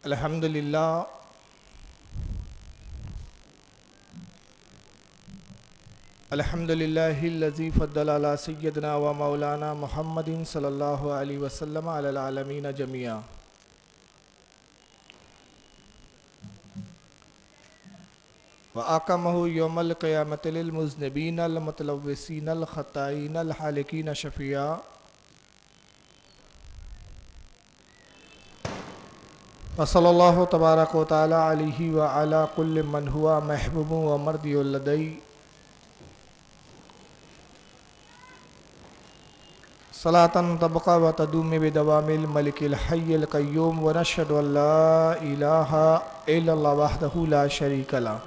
الحمد للہ الحمد للہ الذی فضل علی سیدنا و مولانا محمد صلی اللہ علیہ وسلم علی العالمین جميعا وأقامہ یوم القیامۃ للمذنبین المتلوثین الخطائین الحالکین شفیعا وصلی اللہ تبارک و تعالی علیہ وعلی کل من ہوا محبوب و مرضی لدی صلاة تبقى وتدوم بدوام الملك الحي القيوم ونشهد أن لا إله إلا الله وحده لا شريك له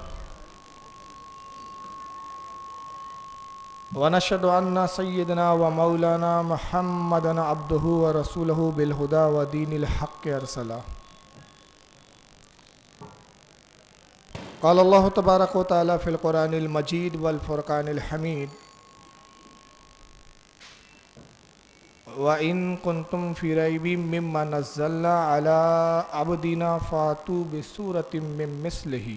ونشهد أن سيدنا ومولانا محمدا عبده ورسوله بالهدى ودين الحق أرسله قال الله تبارك وتعالى في القرآن المجيد والفرقان الحميد وَإِن كُنتُمْ فِي رَيْبٍ مِّمَّا نَزَّلْنَا عَلَىٰ عَبْدِنَا فَأْتُوا بِسُورَةٍ مِّن مِّثْلِهِ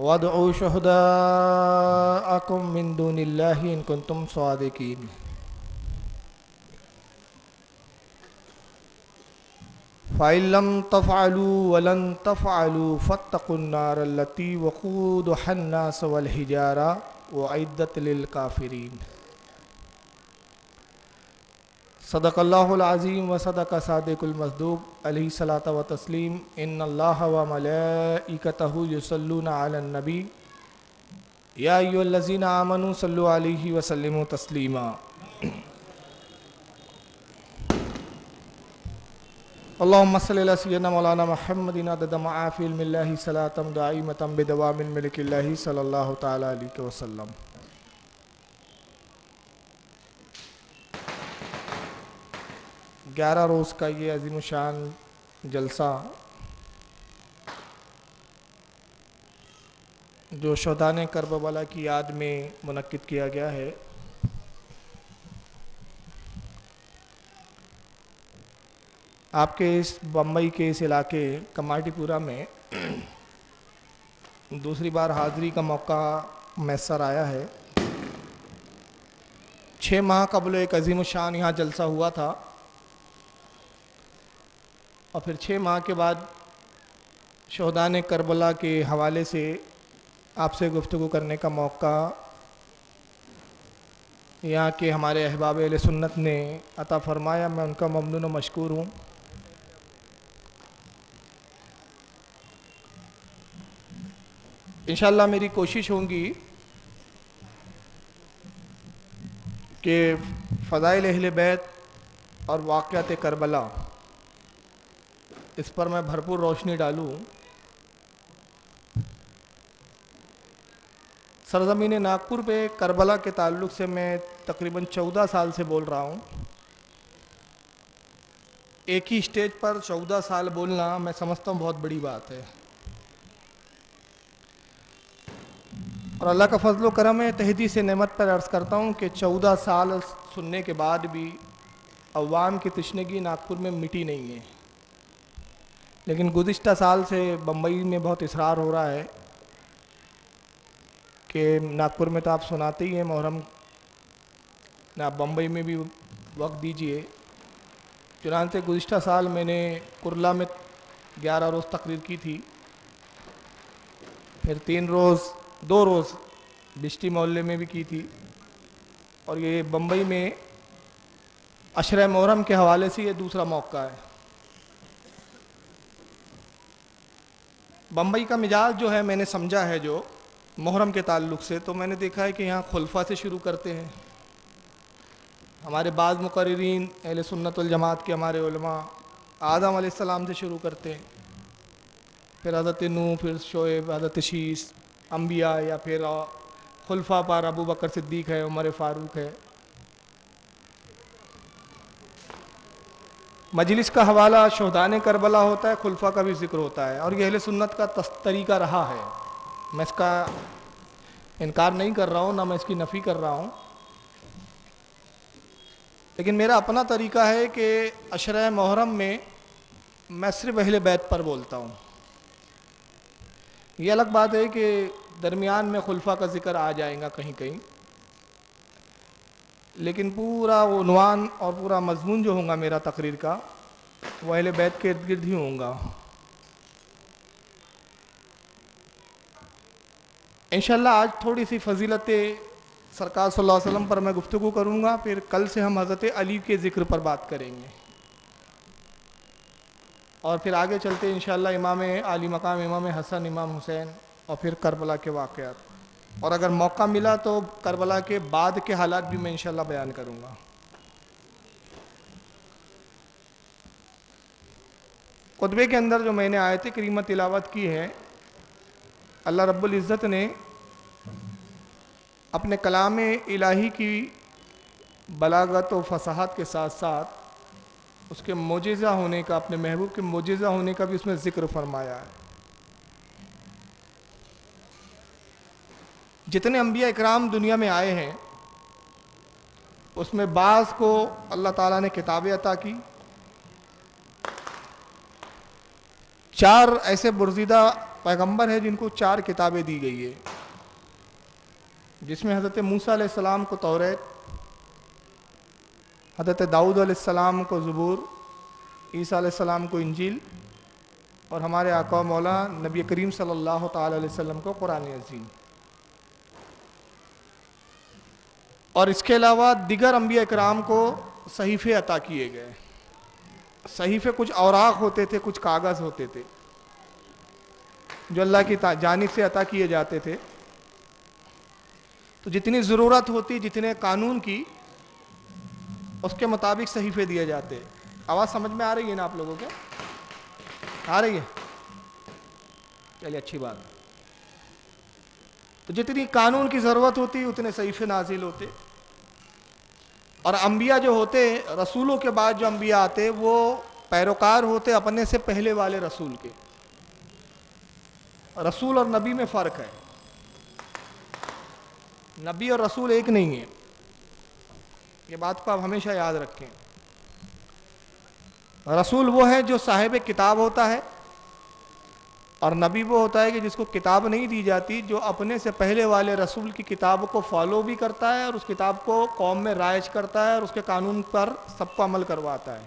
وَادْعُوا شُهَدَاءَكُم مِّن دُونِ اللَّهِ إِن كُنتُمْ صَادِقِينَ فَإِن لَّمْ تَفْعَلُوا وَلَن تَفْعَلُوا فَاتَّقُوا النَّارَ الَّتِي وَقُودُهَا النَّاسُ وَالْحِجَارَةُ وَأُعِدَّتْ لِلْكَافِرِينَ صدق اللہ العظیم وصدق صادق المصدوق علیہ الصلاۃ والتسلیم ان اللہ وملائکتہ یصلون علی النبی یا ایھا الذین آمنوا صلوا علیہ وسلموا تسلیما اللہم صلی علی سیدنا مولانا محمد عدد معافی علم اللہ صلاۃ دائمۃ بدوام الملک اللہ صلی اللہ تعالی علیہ وسلم۔ 11 روز کا یہ عظیم الشان جلسہ جو شہدائے کربلا کی یاد میں منعقد کیا گیا ہے، آپ کے اس بمبئی کے اس علاقے کماٹی پورہ میں دوسری بار حاضری کا موقع میسر آیا ہے۔ 6 ماہ قبل ایک عظیم الشان یہاں جلسہ ہوا تھا، اور پھر 6 ماہ کے بعد شہدائے کربلا کے حوالے سے آپ سے گفتگو کرنے کا موقع یہاں کے ہمارے احباب اہل سنت نے عطا فرمایا۔ میں ان کا ممنون و مشکور ہوں۔ انشاءاللہ میری کوشش ہوگی کہ فضائل اہل بیت اور واقعات کربلا اس پر میں بھرپور روشنی ڈالوں۔ سرزمین ناگپور پہ کربلا کے تعلق سے میں تقریباً 14 سال سے بول رہا ہوں۔ ایک ہی اسٹیج پر 14 سال بولنا میں سمجھتا ہوں بہت بڑی بات ہے، اور اللہ کا فضل و کرم ہے، تہدید سے نعمت پر عرض کرتا ہوں کہ 14 سال سننے کے بعد بھی عوام کی تشنگی ناگپور میں مٹی نہیں ہے۔ لیکن گزشتہ سال سے بمبئی میں بہت اصرار ہو رہا ہے کہ ناگپور میں تو آپ سناتے ہی ہیں محرم، آپ بمبئی میں بھی وقت دیجئے۔ چنانچہ گزشتہ سال میں نے کرلا میں 11 روز تقریر کی تھی، پھر 2 روز بشتی محلے میں بھی کی تھی، اور یہ بمبئی میں عشرہ محرم کے حوالے سے یہ دوسرا موقع ہے۔ بمبئی کا مزاج جو ہے میں نے سمجھا ہے جو محرم کے تعلق سے، تو میں نے دیکھا ہے کہ یہاں خلفاء سے شروع کرتے ہیں۔ ہمارے بعض مقررین اہل سنت والجماعت کے ہمارے علماء آدم علیہ السلام سے شروع کرتے ہیں، پھر حضرت نوح، پھر شعیب، حضرت شیس، انبیاء، یا پھر خلفاء پر ابو بکر صدیق ہے، عمر فاروق ہے۔ مجلس کا حوالہ شہدائے کربلا ہوتا ہے، خلفاء کا بھی ذکر ہوتا ہے، اور یہ اہل سنت کا طریقہ رہا ہے۔ میں اس کا انکار نہیں کر رہا ہوں، نہ میں اس کی نفی کر رہا ہوں۔ لیکن میرا اپنا طریقہ ہے کہ عشرہ محرم میں صرف اہل بیت پر بولتا ہوں. یہ الگ بات ہے کہ درمیان میں خلفاء کا ذکر آ جائے گا کہیں کہیں، لیکن پورا عنوان اور پورا مضمون جو ہوگا میرا تقریر کا وہ اہل بیت کے ارد گرد ہی ہوگا. انشاءاللہ آج تھوڑی سی فضیلت سرکار صلی اللہ علیہ وسلم پر میں گفتگو کروں گا، پھر کل سے ہم حضرت علی کے ذکر پر بات کریں گے، اور پھر آگے چلتے انشاءاللہ امام عالی مقام امام حسن امام حسین اور پھر کربلا کے واقعات، اور اگر موقع ملا تو کربلا کے بعد کے حالات بھی میں انشاءاللہ بیان کروں گا. خطبے کے اندر جو میں نے آیت کریمہ تلاوت کی ہے، اللہ رب العزت نے اپنے کلام الہی کی بلاغت و فصاحت کے ساتھ ساتھ اس کے معجزہ ہونے کا، اپنے محبوب کے معجزہ ہونے کا بھی اس میں ذکر فرمایا ہے. جتنے انبیاء اکرام دنیا میں آئے ہیں اس میں بعض کو اللہ تعالیٰ نے کتابیں عطا کی. 4 ایسے برزیدہ پیغمبر ہیں جن کو 4 کتابیں دی گئی ہے، جس میں حضرت موسیٰ علیہ السلام کو توریت، حضرت داؤد علیہ السلام کو زبور، عیسیٰ علیہ السلام کو انجیل، اور ہمارے آقا و مولا نبی کریم صلی اللہ تعالی علیہ وسلم کو قرآن عظیم. اور اس کے علاوہ دیگر انبیاء اکرام کو صحیفے عطا کیے گئے. صحیفے کچھ اوراق ہوتے تھے، کچھ کاغذ ہوتے تھے جو اللہ کی جانب سے عطا کیے جاتے تھے. تو جتنی ضرورت ہوتی، جتنے قانون کی، اس کے مطابق صحیفے دیے جاتے. آواز سمجھ میں آ رہی ہے نا آپ لوگوں کو؟ آ رہی ہے؟ چلیے اچھی بات. تو جتنی قانون کی ضرورت ہوتی اتنے صحیفے نازل ہوتے. اور انبیاء جو ہوتے، رسولوں کے بعد جو انبیاء آتے، وہ پیروکار ہوتے اپنے سے پہلے والے رسول کے. رسول اور نبی میں فرق ہے، نبی اور رسول ایک نہیں ہے. یہ بات کو آپ ہمیشہ یاد رکھیں. رسول وہ ہے جو صاحب کتاب ہوتا ہے، اور نبی وہ ہوتا ہے کہ جس کو کتاب نہیں دی جاتی، جو اپنے سے پہلے والے رسول کی کتاب کو فالو بھی کرتا ہے اور اس کتاب کو قوم میں رائج کرتا ہے اور اس کے قانون پر سب کو عمل کرواتا ہے.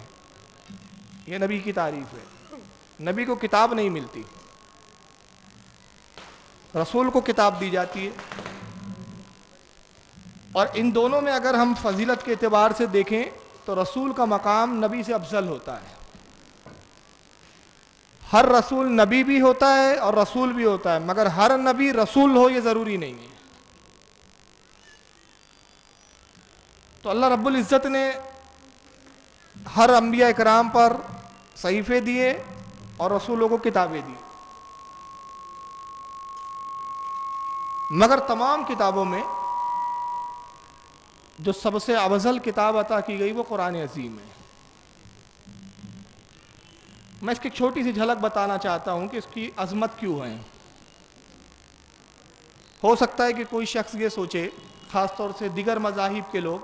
یہ نبی کی تعریف ہے. نبی کو کتاب نہیں ملتی، رسول کو کتاب دی جاتی ہے. اور ان دونوں میں اگر ہم فضیلت کے اعتبار سے دیکھیں تو رسول کا مقام نبی سے افضل ہوتا ہے. ہر رسول نبی بھی ہوتا ہے اور رسول بھی ہوتا ہے، مگر ہر نبی رسول ہو یہ ضروری نہیں ہے. تو اللہ رب العزت نے ہر انبیاء اکرام پر صحیفے دیے اور رسولوں کو کتابیں دی. مگر تمام کتابوں میں جو سب سے افضل کتاب عطا کی گئی وہ قرآن عظیم ہے. میں اس کی چھوٹی سی جھلک بتانا چاہتا ہوں کہ اس کی عظمت کیوں ہے. ہو سکتا ہے کہ کوئی شخص یہ سوچے، خاص طور سے دیگر مذاہب کے لوگ،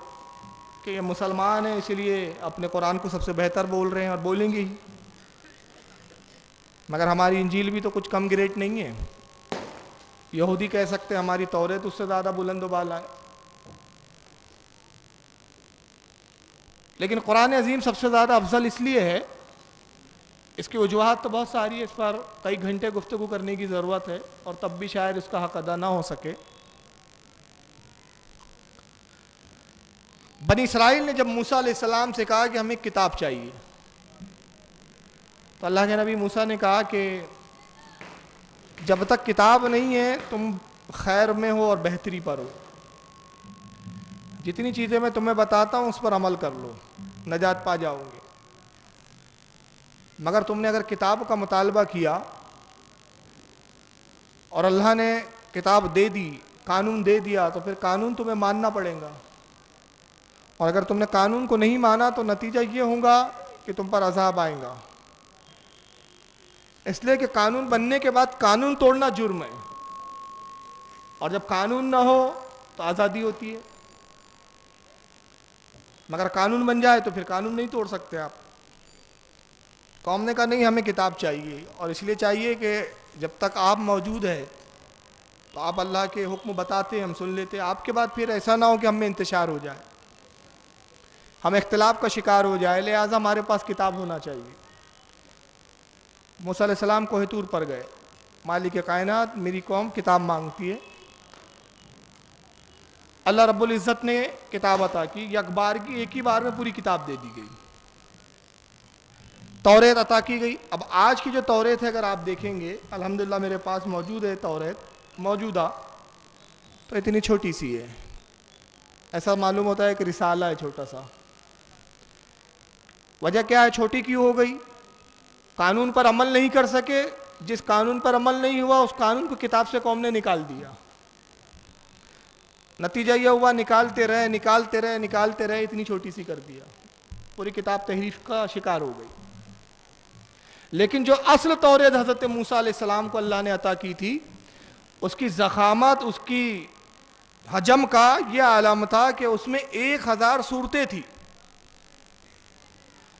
کہ یہ مسلمان ہیں اس لیے اپنے قرآن کو سب سے بہتر بول رہے ہیں اور بولیں گے ہی، مگر ہماری انجیل بھی تو کچھ کم گریٹ نہیں ہے. یہودی کہہ سکتے ہیں ہماری توریت اس سے زیادہ بلند و بالا ہے. لیکن قرآن عظیم سب سے زیادہ افضل اس لیے ہے، اس کی وجوہات تو بہت ساری ہے، اس پر کئی گھنٹے گفتگو کرنے کی ضرورت ہے اور تب بھی شاید اس کا حق ادا نہ ہو سکے. بنی اسرائیل نے جب موسیٰ علیہ السلام سے کہا کہ ہمیں کتاب چاہیے، تو اللہ کے نبی موسیٰ نے کہا کہ جب تک کتاب نہیں ہے تم خیر میں ہو اور بہتری پر ہو. جتنی چیزیں میں تمہیں بتاتا ہوں اس پر عمل کر لو، نجات پا جاؤ گے. مگر تم نے اگر کتاب کا مطالبہ کیا اور اللہ نے کتاب دے دی، قانون دے دیا، تو پھر قانون تمہیں ماننا پڑے گا. اور اگر تم نے قانون کو نہیں مانا تو نتیجہ یہ ہوگا کہ تم پر عذاب آئے گا. اس لیے کہ قانون بننے کے بعد قانون توڑنا جرم ہے، اور جب قانون نہ ہو تو آزادی ہوتی ہے. مگر قانون بن جائے تو پھر قانون نہیں توڑ سکتے آپ. قوم نے کہا نہیں ہمیں کتاب چاہیے, اور اس لیے چاہیے کہ جب تک آپ موجود ہے تو آپ اللہ کے حکم بتاتے ہم سن لیتے, آپ کے بعد پھر ایسا نہ ہو کہ ہم میں انتشار ہو جائے, ہم اختلاف کا شکار ہو جائے, لہٰذا ہمارے پاس کتاب ہونا چاہیے. موسیٰ علیہ السلام کوہ طور پر گئے, مالک کائنات میری قوم کتاب مانگتی ہے. اللہ رب العزت نے کتاب عطا کی, یک بار کی ایک ہی بار میں پوری کتاب دے دی گئی, توریت عطا کی گئی. اب آج کی جو توریت ہے اگر آپ دیکھیں گے, الحمدللہ میرے پاس موجود ہے توریت موجودہ, تو اتنی چھوٹی سی ہے, ایسا معلوم ہوتا ہے کہ رسالہ ہے چھوٹا سا. وجہ کیا ہے چھوٹی کیوں ہو گئی؟ قانون پر عمل نہیں کر سکے, جس قانون پر عمل نہیں ہوا اس قانون کو کتاب سے قوم نے نکال دیا. نتیجہ یہ ہوا نکالتے رہے اتنی چھوٹی سی کر دیا, پوری کتاب تحریف کا شکار ہو گئی. لیکن جو اصل توریت حضرت موسیٰ علیہ السلام کو اللہ نے عطا کی تھی, اس کی ضخامت, اس کی حجم کا یہ عالم تھا کہ اس میں 1000 صورتیں تھی,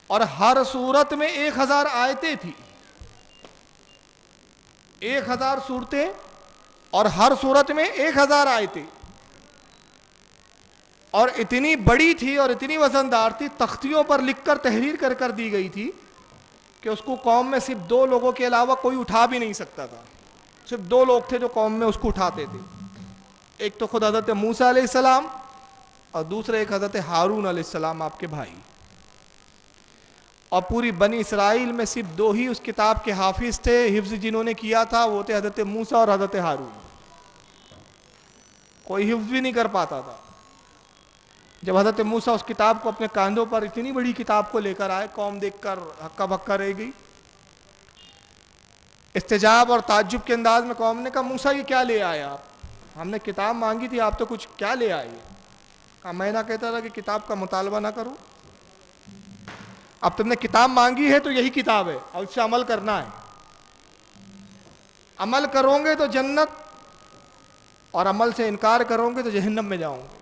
اور ہر صورت میں 1000 آیتیں تھی. 1000 صورتیں اور ہر صورت میں 1000 آیتیں, اور اتنی بڑی تھی اور اتنی وزندار تھی, تختیوں پر لکھ کر تحریر کر دی گئی تھی کہ اس کو قوم میں صرف 2 لوگوں کے علاوہ کوئی اٹھا بھی نہیں سکتا تھا. صرف 2 لوگ تھے جو قوم میں اس کو اٹھاتے تھے, ایک تو خود حضرت موسیٰ علیہ السلام اور دوسرے ایک حضرت ہارون علیہ السلام آپ کے بھائی. اور پوری بنی اسرائیل میں صرف 2 ہی اس کتاب کے حافظ تھے, حفظ جنہوں نے کیا تھا وہ تھے حضرت موسیٰ اور حضرت ہارون. کوئی حفظ بھی نہیں کر پاتا تھا. جب حضرت موسیٰ اس کتاب کو اپنے کاندھوں پر, اتنی بڑی کتاب کو لے کر آئے, قوم دیکھ کر ہکا بکا رہ گئی. استجاب اور تعجب کے انداز میں قوم نے کہا موسیٰ یہ کیا لے آئے آپ؟ ہم نے کتاب مانگی تھی, آپ تو کچھ کیا لے آئے؟ کہا میں نہ کہتا تھا کہ کتاب کا مطالبہ نہ کرو, اب تم نے کتاب مانگی ہے تو یہی کتاب ہے اور اس سے عمل کرنا ہے. عمل کرو گے تو جنت, اور عمل سے انکار کرو گے تو جہنم میں جاؤ گے.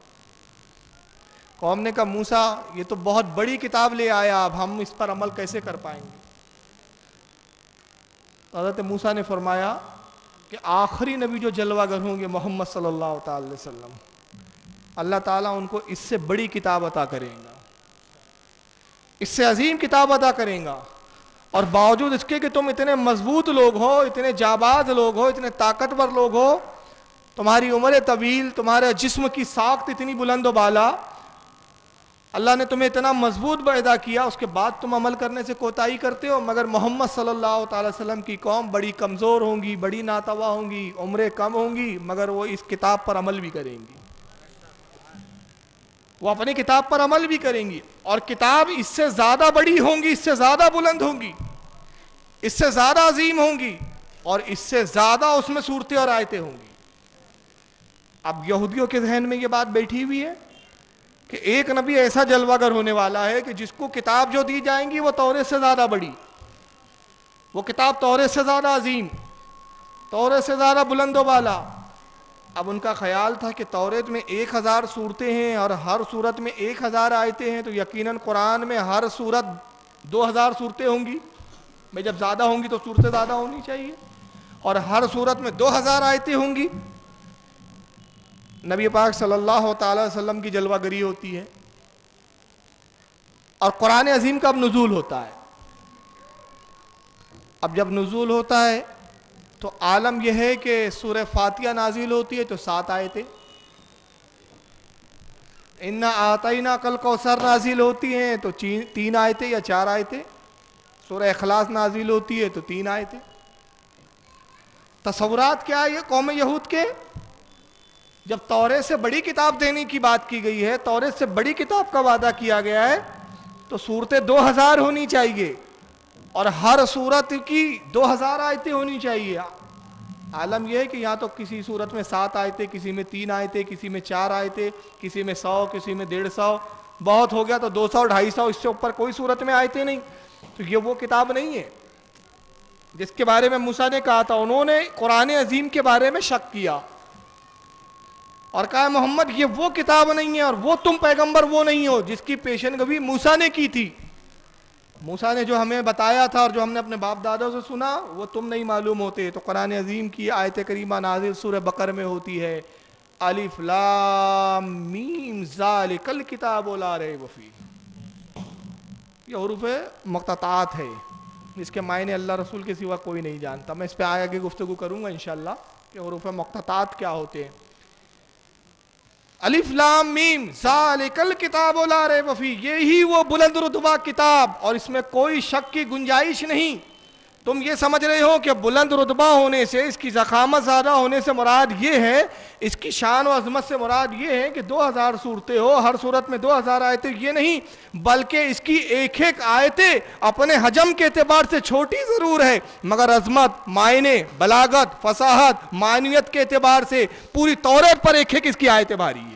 قوم نے کہا موسیٰ یہ تو بہت بڑی کتاب لے آیا, اب ہم اس پر عمل کیسے کر پائیں گے؟ حضرت موسیٰ نے فرمایا کہ آخری نبی جو جلوہ گر ہوں گے محمد صلی اللہ تعالی علیہ وسلم, اللہ تعالیٰ ان کو اس سے بڑی کتاب عطا کریں گا, اس سے عظیم کتاب عطا کریں گا. اور باوجود اس کے کہ تم اتنے مضبوط لوگ ہو, اتنے جاباز لوگ ہو, اتنے طاقتور لوگ ہو, تمہاری عمر طویل, تمہارے جسم کی ساخت اتنی بلند و بالا, اللہ نے تمہیں اتنا مضبوط پیدا کیا, اس کے بعد تم عمل کرنے سے کوتاہی کرتے ہو. مگر محمد صلی اللہ تعالی وسلم کی قوم بڑی کمزور ہوں گی, بڑی ناتوا ہوں گی, عمریں کم ہوں گی, مگر وہ اس کتاب پر عمل بھی کریں گی, وہ اپنی کتاب پر عمل بھی کریں گی. اور کتاب اس سے زیادہ بڑی ہوں گی, اس سے زیادہ بلند ہوں گی, اس سے زیادہ عظیم ہوں گی, اور اس سے زیادہ اس میں صورتیں اور آیتیں ہوں گی. اب یہودیوں کے ذہن میں یہ بات بیٹھی ہوئی ہے کہ ایک نبی ایسا جلوہ گر ہونے والا ہے کہ جس کو کتاب جو دی جائیں گی وہ توریت سے زیادہ بڑی, وہ کتاب توریت سے زیادہ عظیم, توریت سے زیادہ بلند و بالا. اب ان کا خیال تھا کہ توریت میں 1000 صورتیں ہیں اور ہر صورت میں 1000 آیتیں ہیں, تو یقیناً قرآن میں ہر صورت 2000 صورتیں ہوں گی. میں جب زیادہ ہوں گی تو صورتیں زیادہ ہونی چاہیے, اور ہر صورت میں 2000 آیتیں ہوں گی. نبی پاک صلی اللہ تعالی وسلم کی جلوہ گری ہوتی ہے, اور قرآن عظیم کا اب نزول ہوتا ہے. اب جب نزول ہوتا ہے تو عالم یہ ہے کہ سورہ فاتحہ نازل ہوتی ہے تو 7 آیتیں, اِنَّا أَعْطَيْنَاكَ الْكَوْثَرَ نازل ہوتی ہیں تو 3 آیتیں یا 4 آیتیں, سورہ اخلاص نازل ہوتی ہے تو 3 آیتیں. تصورات کیا ہے یہ قوم یہود کے؟ جب توریت سے بڑی کتاب دینے کی بات کی گئی ہے, توریت سے بڑی کتاب کا وعدہ کیا گیا ہے, تو صورتیں 2000 ہونی چاہیے اور ہر صورت کی 2000 آیتیں ہونی چاہیے. عالم یہ ہے کہ یہاں تو کسی صورت میں 7 آیتیں, کسی میں 3 آیتیں, کسی میں 4 آیتیں, کسی میں 100, کسی میں 150, بہت ہو گیا تو 200 250, اس سے اوپر کوئی صورت میں آیتیں نہیں. تو یہ وہ کتاب نہیں ہے جس کے بارے میں موسیٰ نے کہا تھا. انہوں نے قرآن عظیم کے بارے میں شک کیا, اور کہا محمد یہ وہ کتاب نہیں ہے اور وہ تم پیغمبر وہ نہیں ہو جس کی پیشن گوئی موسیٰ نے کی تھی. موسیٰ نے جو ہمیں بتایا تھا اور جو ہم نے اپنے باپ دادوں سے سنا وہ تم نہیں معلوم ہوتے. تو قرآن عظیم کی آیت کریمہ نازل سورہ بقرہ میں ہوتی ہے الف لام میم ذالک الکتاب لا ریب فیہ. یہ حروف مقطعات ہے، اس کے معنی اللہ رسول کے سوا کوئی نہیں جانتا. میں اس پہ آگے گفتگو کروں گا انشاءاللہ کہ حروف مقطعات کیا ہوتے ہیں. الف لام میم ذالک الکتاب لا ریب فیہ، یہی وہ بلند رتبہ کتاب اور اس میں کوئی شک کی گنجائش نہیں. تم یہ سمجھ رہے ہو کہ بلند رتبہ ہونے سے، اس کی ضخامت زیادہ ہونے سے مراد یہ ہے، اس کی شان و عظمت سے مراد یہ ہے کہ 2000 صورتیں ہو، ہر صورت میں 2000 آیتیں، یہ نہیں، بلکہ اس کی ایک ایک آیتیں اپنے حجم کے اعتبار سے چھوٹی ضرور ہے مگر عظمت، معنی، بلاغت، فصاحت، معنویت کے اعتبار سے پوری توریت پر ایک ایک اس کی آیتیں بھاری ہے.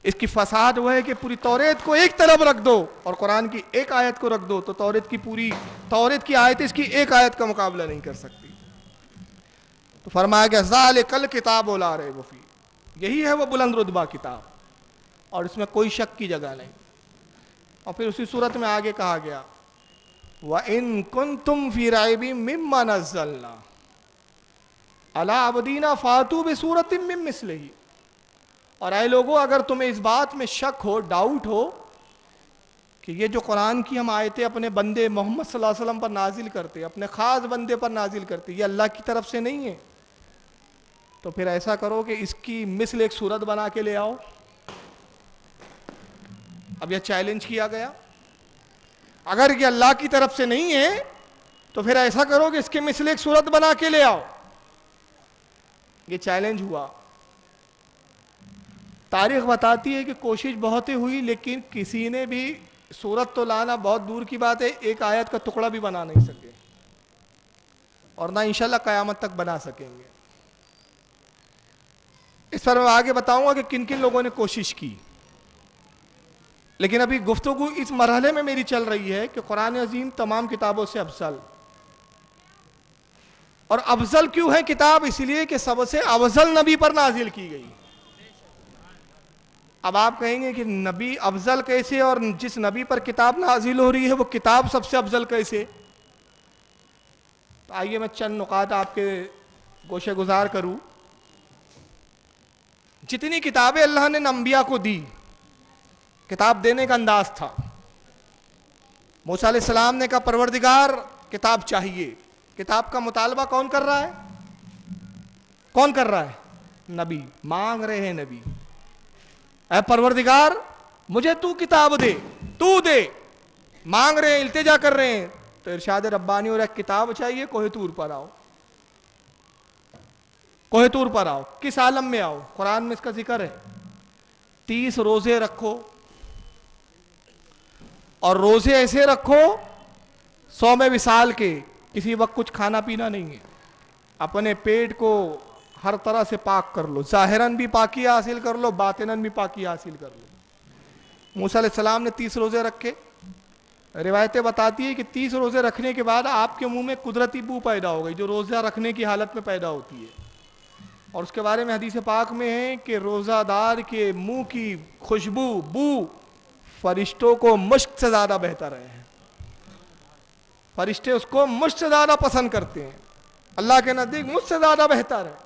اس کی فساد وہ ہے کہ پوری توریت کو ایک طرف رکھ دو اور قرآن کی ایک آیت کو رکھ دو تو توریت کی آیت اس کی ایک آیت کا مقابلہ نہیں کر سکتی. تو فرمایا گیا ذالک الکتاب لا ریب فیہ، یہی ہے وہ بلند رتبہ کتاب اور اس میں کوئی شک کی جگہ نہیں. اور پھر اسی صورت میں آگے کہا گیا وَإِن كُنتُمْ فِي رَيْبٍ مِّمَّا نَزَّلْنَا عَلَىٰ عَبْدِنَا فَأْتُوا بِسُورَةٍ مِّن مِّثْلِهِ. اور اے لوگوں اگر تمہیں اس بات میں شک ہو، ڈاؤٹ ہو کہ یہ جو قرآن کی ہم آیتیں اپنے بندے محمد صلی اللہ علیہ وسلم پر نازل کرتے، اپنے خاص بندے پر نازل کرتے، یہ اللہ کی طرف سے نہیں ہے، تو پھر ایسا کرو کہ اس کی مثل ایک صورت بنا کے لے آؤ. اب یہ چیلنج کیا گیا. اگر یہ اللہ کی طرف سے نہیں ہے تو پھر ایسا کرو کہ اس کے مثل ایک صورت بنا کے لے آؤ. یہ چیلنج ہوا. تاریخ بتاتی ہے کہ کوشش بہت ہی ہوئی لیکن کسی نے بھی صورت تو لانا بہت دور کی بات ہے، ایک آیت کا ٹکڑا بھی بنا نہیں سکے اور نہ انشاءاللہ قیامت تک بنا سکیں گے. اس پر میں آگے بتاؤں گا کہ کن کن لوگوں نے کوشش کی. لیکن ابھی گفتگو اس مرحلے میں میری چل رہی ہے کہ قرآن عظیم تمام کتابوں سے افضل. اور افضل کیوں ہے کتاب؟ اس لیے کہ سب سے افضل نبی پر نازل کی گئی. اب آپ کہیں گے کہ نبی افضل کیسے اور جس نبی پر کتاب نازل ہو رہی ہے وہ کتاب سب سے افضل کیسے؟ تو آئیے میں چند نکات آپ کے گوشے گزار کروں. جتنی کتابیں اللہ نے انبیاء کو دی، کتاب دینے کا انداز تھا. موسیٰ علیہ السلام نے کہا پروردگار کتاب چاہیے. کتاب کا مطالبہ کون کر رہا ہے؟ کون کر رہا ہے؟ نبی. مانگ رہے ہیں نبی، اے پروردگار مجھے تو کتاب دے، تو دے. مانگ رہے ہیں، التجا کر رہے ہیں. تو ارشاد ربانی ہو رہا ہے کتاب چاہیے، کوہ طور پر آؤ. کوہ طور پر آؤ. کس عالم میں آؤ؟ قرآن میں اس کا ذکر ہے. 30 روزے رکھو اور روزے ایسے رکھو 100 وصال کے، کسی وقت کچھ کھانا پینا نہیں ہے. اپنے پیٹ کو ہر طرح سے پاک کر لو، ظاہراً بھی پاکی حاصل کر لو، باطناً بھی پاکی حاصل کر لو. موسیٰ علیہ السلام نے 30 روزے رکھے. روایتیں بتاتی ہیں کہ 30 روزے رکھنے کے بعد آپ کے منہ میں قدرتی بو پیدا ہو گئی جو روزہ رکھنے کی حالت میں پیدا ہوتی ہے. اور اس کے بارے میں حدیث پاک میں ہے کہ روزہ دار کے منہ کی خوشبو، بو فرشتوں کو مشک سے زیادہ بہتر ہے. فرشتے اس کو مجھ سے زیادہ پسند کرتے ہیں، اللہ کے نزدیک مجھ سے زیادہ بہتر ہے.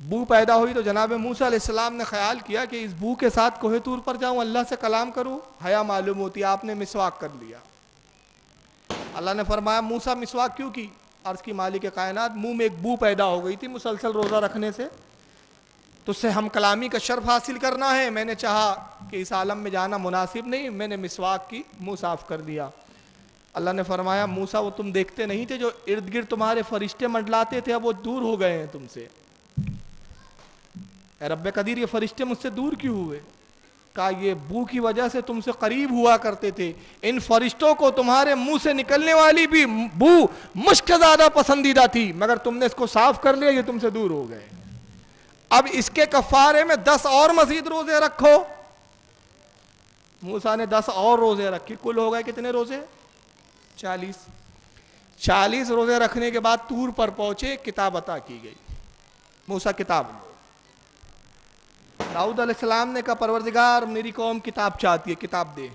بو پیدا ہوئی تو جناب موسیٰ علیہ السلام نے خیال کیا کہ اس بو کے ساتھ کوہ طور پر جاؤں، اللہ سے کلام کروں. حیا معلوم ہوتی. آپ نے مسواک کر لیا. اللہ نے فرمایا موسیٰ مسواک کیوں کی؟ عرض کی مالک کائنات منہ میں ایک بو پیدا ہو گئی تھی مسلسل روزہ رکھنے سے، تو اس سے ہم کلامی کا شرف حاصل کرنا ہے. میں نے چاہا کہ اس عالم میں جانا مناسب نہیں، میں نے مسواک کی، منہ صاف کر دیا. اللہ نے فرمایا موسیٰ وہ تم دیکھتے نہیں تھے جو ارد گرد تمہارے فرشتے منڈلاتے تھے، اب وہ دور ہو گئے ہیں تم سے. اے رب قدیر یہ فرشتے مجھ سے دور کیوں ہوئے؟ کہا یہ بو کی وجہ سے تم سے قریب ہوا کرتے تھے. ان فرشتوں کو تمہارے منہ سے نکلنے والی بھی بو مشک سے زیادہ پسندیدہ تھی، مگر تم نے اس کو صاف کر لیا، یہ تم سے دور ہو گئے. اب اس کے کفارے میں 10 اور مزید روزے رکھو. موسیٰ نے 10 اور روزے رکھے. کل ہو گئے کتنے روزے؟ 40 روزے رکھنے کے بعد طور پر پہنچے. کتاب عطا کی گئی. موسیٰ کتاب لو. داؤد علیہ السلام نے کہا پروردگار میری قوم کتاب چاہتی ہے، کتاب دے۔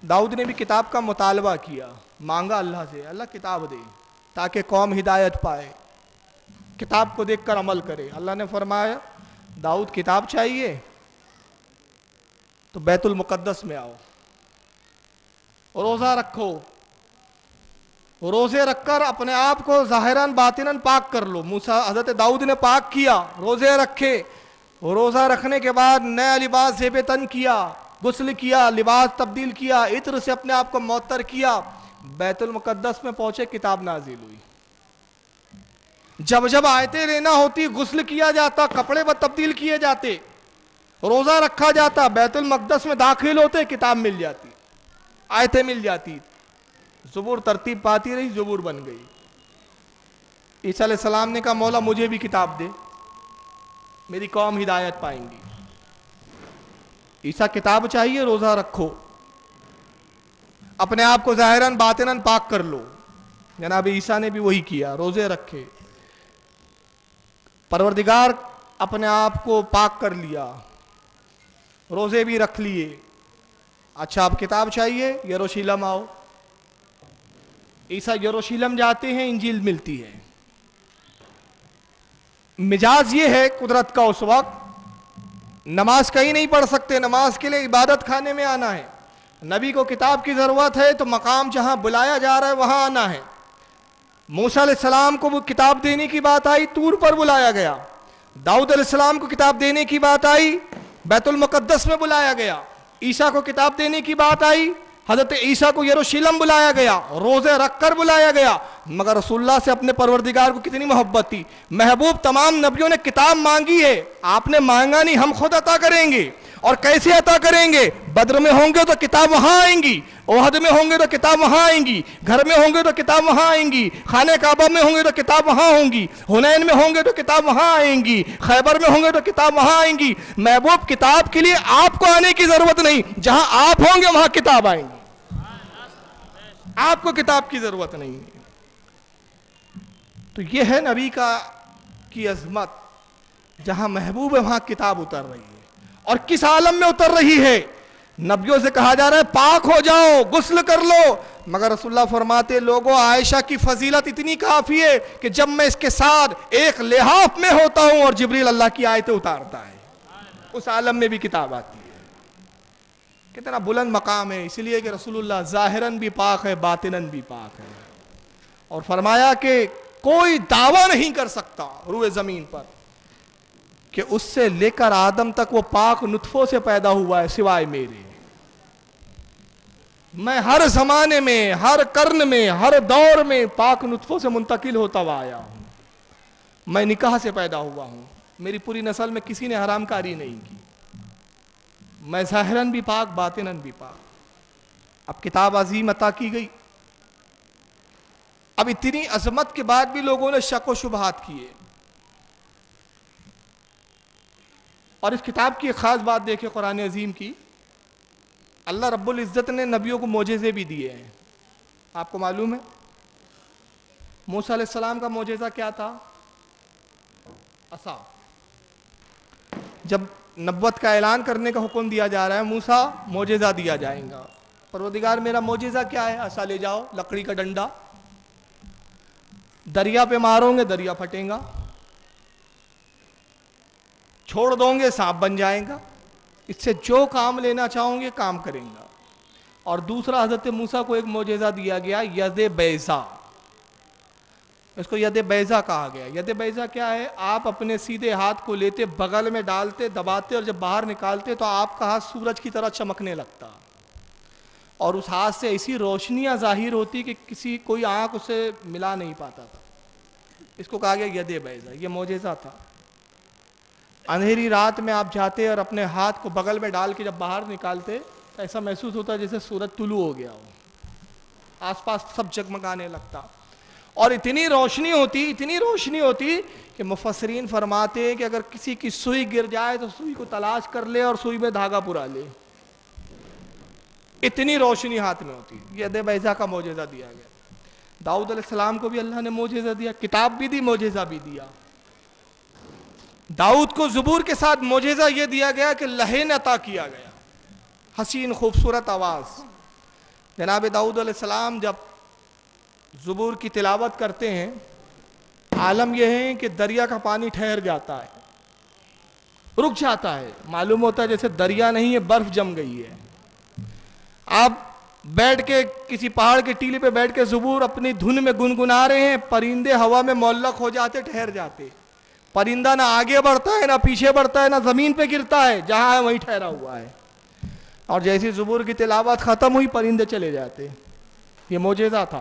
داؤد نے بھی کتاب کا مطالبہ کیا، مانگا اللہ سے، اللہ کتاب دے تاکہ قوم ہدایت پائے، کتاب کو دیکھ کر عمل کرے۔ اللہ نے فرمایا داؤد کتاب چاہیے تو بیت المقدس میں آؤ، روزہ رکھو، روزے رکھ کر اپنے آپ کو ظاہراً باطناً پاک کر لو۔ حضرت داؤد نے پاک کیا، روزے رکھے، روزہ رکھنے کے بعد نیا لباس زیب تن کیا، غسل کیا، لباس تبدیل کیا، عطر سے اپنے آپ کو معطر کیا، بیت المقدس میں پہنچے، کتاب نازل ہوئی۔ جب جب آیتیں لینا ہوتی غسل کیا جاتا، کپڑے تبدیل کیے جاتے، روزہ رکھا جاتا، بیت المقدس میں داخل ہوتے، کتاب مل جاتی، آیتیں مل جاتی، زبور ترتیب پاتی رہی، زبور بن گئی۔ عیسیٰ علیہ السلام نے کہا مولا مجھے بھی کتاب دے، میری قوم ہدایت پائیں گی۔ عیسیٰ کتاب چاہیے، روزہ رکھو، اپنے آپ کو ظاہراً باطناً پاک کر لو۔ جناب عیسیٰ نے بھی وہی کیا، روزے رکھے، پروردگار اپنے آپ کو پاک کر لیا، روزے بھی رکھ لیے۔ اچھا اب کتاب چاہیے، یروشلم آؤ۔ عیسیٰ یروشلم جاتے ہیں، انجیل ملتی ہے۔ مزاج یہ ہے قدرت کا اس وقت، نماز کہیں نہیں پڑھ سکتے، نماز کے لیے عبادت خانے میں آنا ہے۔ نبی کو کتاب کی ضرورت ہے تو مقام جہاں بلایا جا رہا ہے وہاں آنا ہے۔ موسیٰ علیہ السلام کو وہ کتاب دینے کی بات آئی، طور پر بلایا گیا۔ داؤد علیہ السلام کو کتاب دینے کی بات آئی، بیت المقدس میں بلایا گیا۔ عیسیٰ کو کتاب دینے کی بات آئی، حضرت عیسیٰ کو یروشلم بلایا گیا، روزے رکھ کر بلایا گیا۔ مگر رسول اللہ سے اپنے پروردگار کو کتنی محبت تھی۔ محبوب تمام نبیوں نے کتاب مانگی ہے، آپ نے مانگا نہیں، ہم خود عطا کریں گے۔ اور کیسے عطا کریں گے؟ بدر میں ہوں گے تو کتاب وہاں آئیں گی، احد میں ہوں گے تو کتاب وہاں آئیں گی، گھر میں ہوں گے تو کتاب وہاں آئیں گی، خانہ کعبہ میں ہوں گے تو کتاب وہاں ہوں گی، حنین میں ہوں گے تو کتاب وہاں آئیں گی، خیبر میں ہوں گے تو کتاب وہاں آئیں گی۔ محبوب کتاب کے لیے آپ کو آنے کی ضرورت نہیں، جہاں آپ ہوں گے وہاں کتاب آئیں گی، آپ کو کتاب کی ضرورت نہیں ہے۔ تو یہ ہے نبی کی عظمت، جہاں محبوب ہے وہاں کتاب اتر رہی ہے۔ اور کس عالم میں اتر رہی ہے؟ نبیوں سے کہا جا رہا ہے پاک ہو جاؤ، غسل کر لو، مگر رسول اللہ فرماتے لوگوں عائشہ کی فضیلت اتنی کافی ہے کہ جب میں اس کے ساتھ ایک لحاف میں ہوتا ہوں اور جبریل اللہ کی آیتیں اتارتا ہے، اس عالم میں بھی کتاب آتی ہے۔ کتنا بلند مقام ہے، اس لیے کہ رسول اللہ ظاہراً بھی پاک ہے، باطناً بھی پاک ہے۔ اور فرمایا کہ کوئی دعویٰ نہیں کر سکتا روئے زمین پر کہ اس سے لے کر آدم تک وہ پاک نطفوں سے پیدا ہوا ہے سوائے میرے۔ میں ہر زمانے میں، ہر قرن میں، ہر دور میں پاک نطفوں سے منتقل ہوتا ہوا آیا ہوں۔ میں نکاح سے پیدا ہوا ہوں، میری پوری نسل میں کسی نے حرام کاری نہیں کی، میں ظاہراً بھی پاک، باطناً بھی پاک۔ اب کتاب عظیم عطا کی گئی، اب اتنی عظمت کے بعد بھی لوگوں نے شک و شبہات کیے۔ اور اس کتاب کی ایک خاص بات دیکھیں قرآن عظیم کی، اللہ رب العزت نے نبیوں کو معجزے بھی دیے ہیں۔ آپ کو معلوم ہے موسیٰ علیہ السلام کا معجزہ کیا تھا؟ عصا۔ جب نبوت کا اعلان کرنے کا حکم دیا جا رہا ہے، موسیٰ معجزہ دیا جائے گا، پروردگار میرا معجزہ کیا ہے؟ عصا لے جاؤ، لکڑی کا ڈنڈا، دریا پہ مارو گے دریا پھٹیں گا، چھوڑ دو گے سانپ بن جائیں گا، اس سے جو کام لینا چاہوں گے کام کریں گا۔ اور دوسرا حضرت موسیٰ کو ایک معجزہ دیا گیا، ید بیضا، اس کو ید بیضا کہا گیا۔ ید بیضا کیا ہے؟ آپ اپنے سیدھے ہاتھ کو لیتے، بغل میں ڈالتے، دباتے، اور جب باہر نکالتے تو آپ کا ہاتھ سورج کی طرح چمکنے لگتا، اور اس ہاتھ سے ایسی روشنیاں ظاہر ہوتی کہ کوئی آنکھ اسے ملا نہیں پاتا تھا۔ اس کو کہا گیا ید بیضا، یہ معجزہ تھا۔ اندھیری رات میں آپ جاتے اور اپنے ہاتھ کو بغل میں ڈال کے جب باہر نکالتے تو ایسا محسوس ہوتا جیسے سورج طلوع ہو گیا ہو، آس پاس سب جگمگانے لگتا، اور اتنی روشنی ہوتی کہ مفسرین فرماتے ہیں کہ اگر کسی کی سوئی گر جائے تو سوئی کو تلاش کر لے اور سوئی میں دھاگا پرا لے، اتنی روشنی ہاتھ میں ہوتی۔ ید بیضا کا معجزہ دیا گیا۔ داؤد علیہ السلام کو بھی اللہ نے معجزہ دیا، کتاب بھی دی، معجزہ بھی دیا۔ داؤد کو زبور کے ساتھ معجزہ یہ دیا گیا کہ لہن عطا کیا گیا، حسین خوبصورت آواز۔ جناب داؤد علیہ السلام جب زبور کی تلاوت کرتے ہیں، عالم یہ ہے کہ دریا کا پانی ٹھہر جاتا ہے، رک جاتا ہے، معلوم ہوتا ہے جیسے دریا نہیں ہے، برف جم گئی ہے۔ آپ بیٹھ کے کسی پہاڑ کے ٹیلے پہ بیٹھ کے زبور اپنی دھن میں گنگنا رہے ہیں، پرندے ہوا میں معلق ہو جاتے، ٹھہر جاتے، پرندہ نہ آگے بڑھتا ہے، نہ پیچھے بڑھتا ہے، نہ زمین پہ گرتا ہے، جہاں ہے وہیں ٹھہرا ہوا ہے۔ اور جیسی زبور کی تلاوت ختم ہوئی، پرندے چلے جاتے۔ یہ معجزہ تھا۔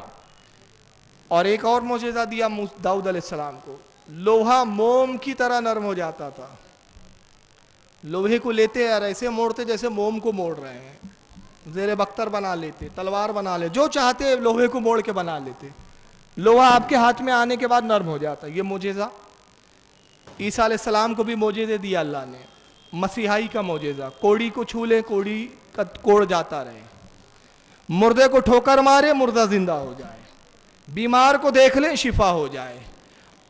اور ایک اور معجزہ دیا داؤد علیہ السلام کو، لوہا موم کی طرح نرم ہو جاتا تھا۔ لوہے کو لیتے اور ایسے موڑتے جیسے موم کو موڑ رہے ہیں، زیر بختر بنا لیتے، تلوار بنا لیتے، جو چاہتے لوہے کو موڑ کے بنا لیتے۔ لوہا آپ کے ہاتھ میں آنے کے بعد نرم ہو جاتا۔ یہ معجزہ عیسیٰ علیہ السلام کو بھی معجزے دیا اللہ نے۔ مسیحائی کا معجزہ، کوڑی کو چھو لے کوڑی کا کوڑ جاتا رہے، مردے کو ٹھوکر مارے مردہ زندہ ہو جائے، بیمار کو دیکھ لیں شفا ہو جائے۔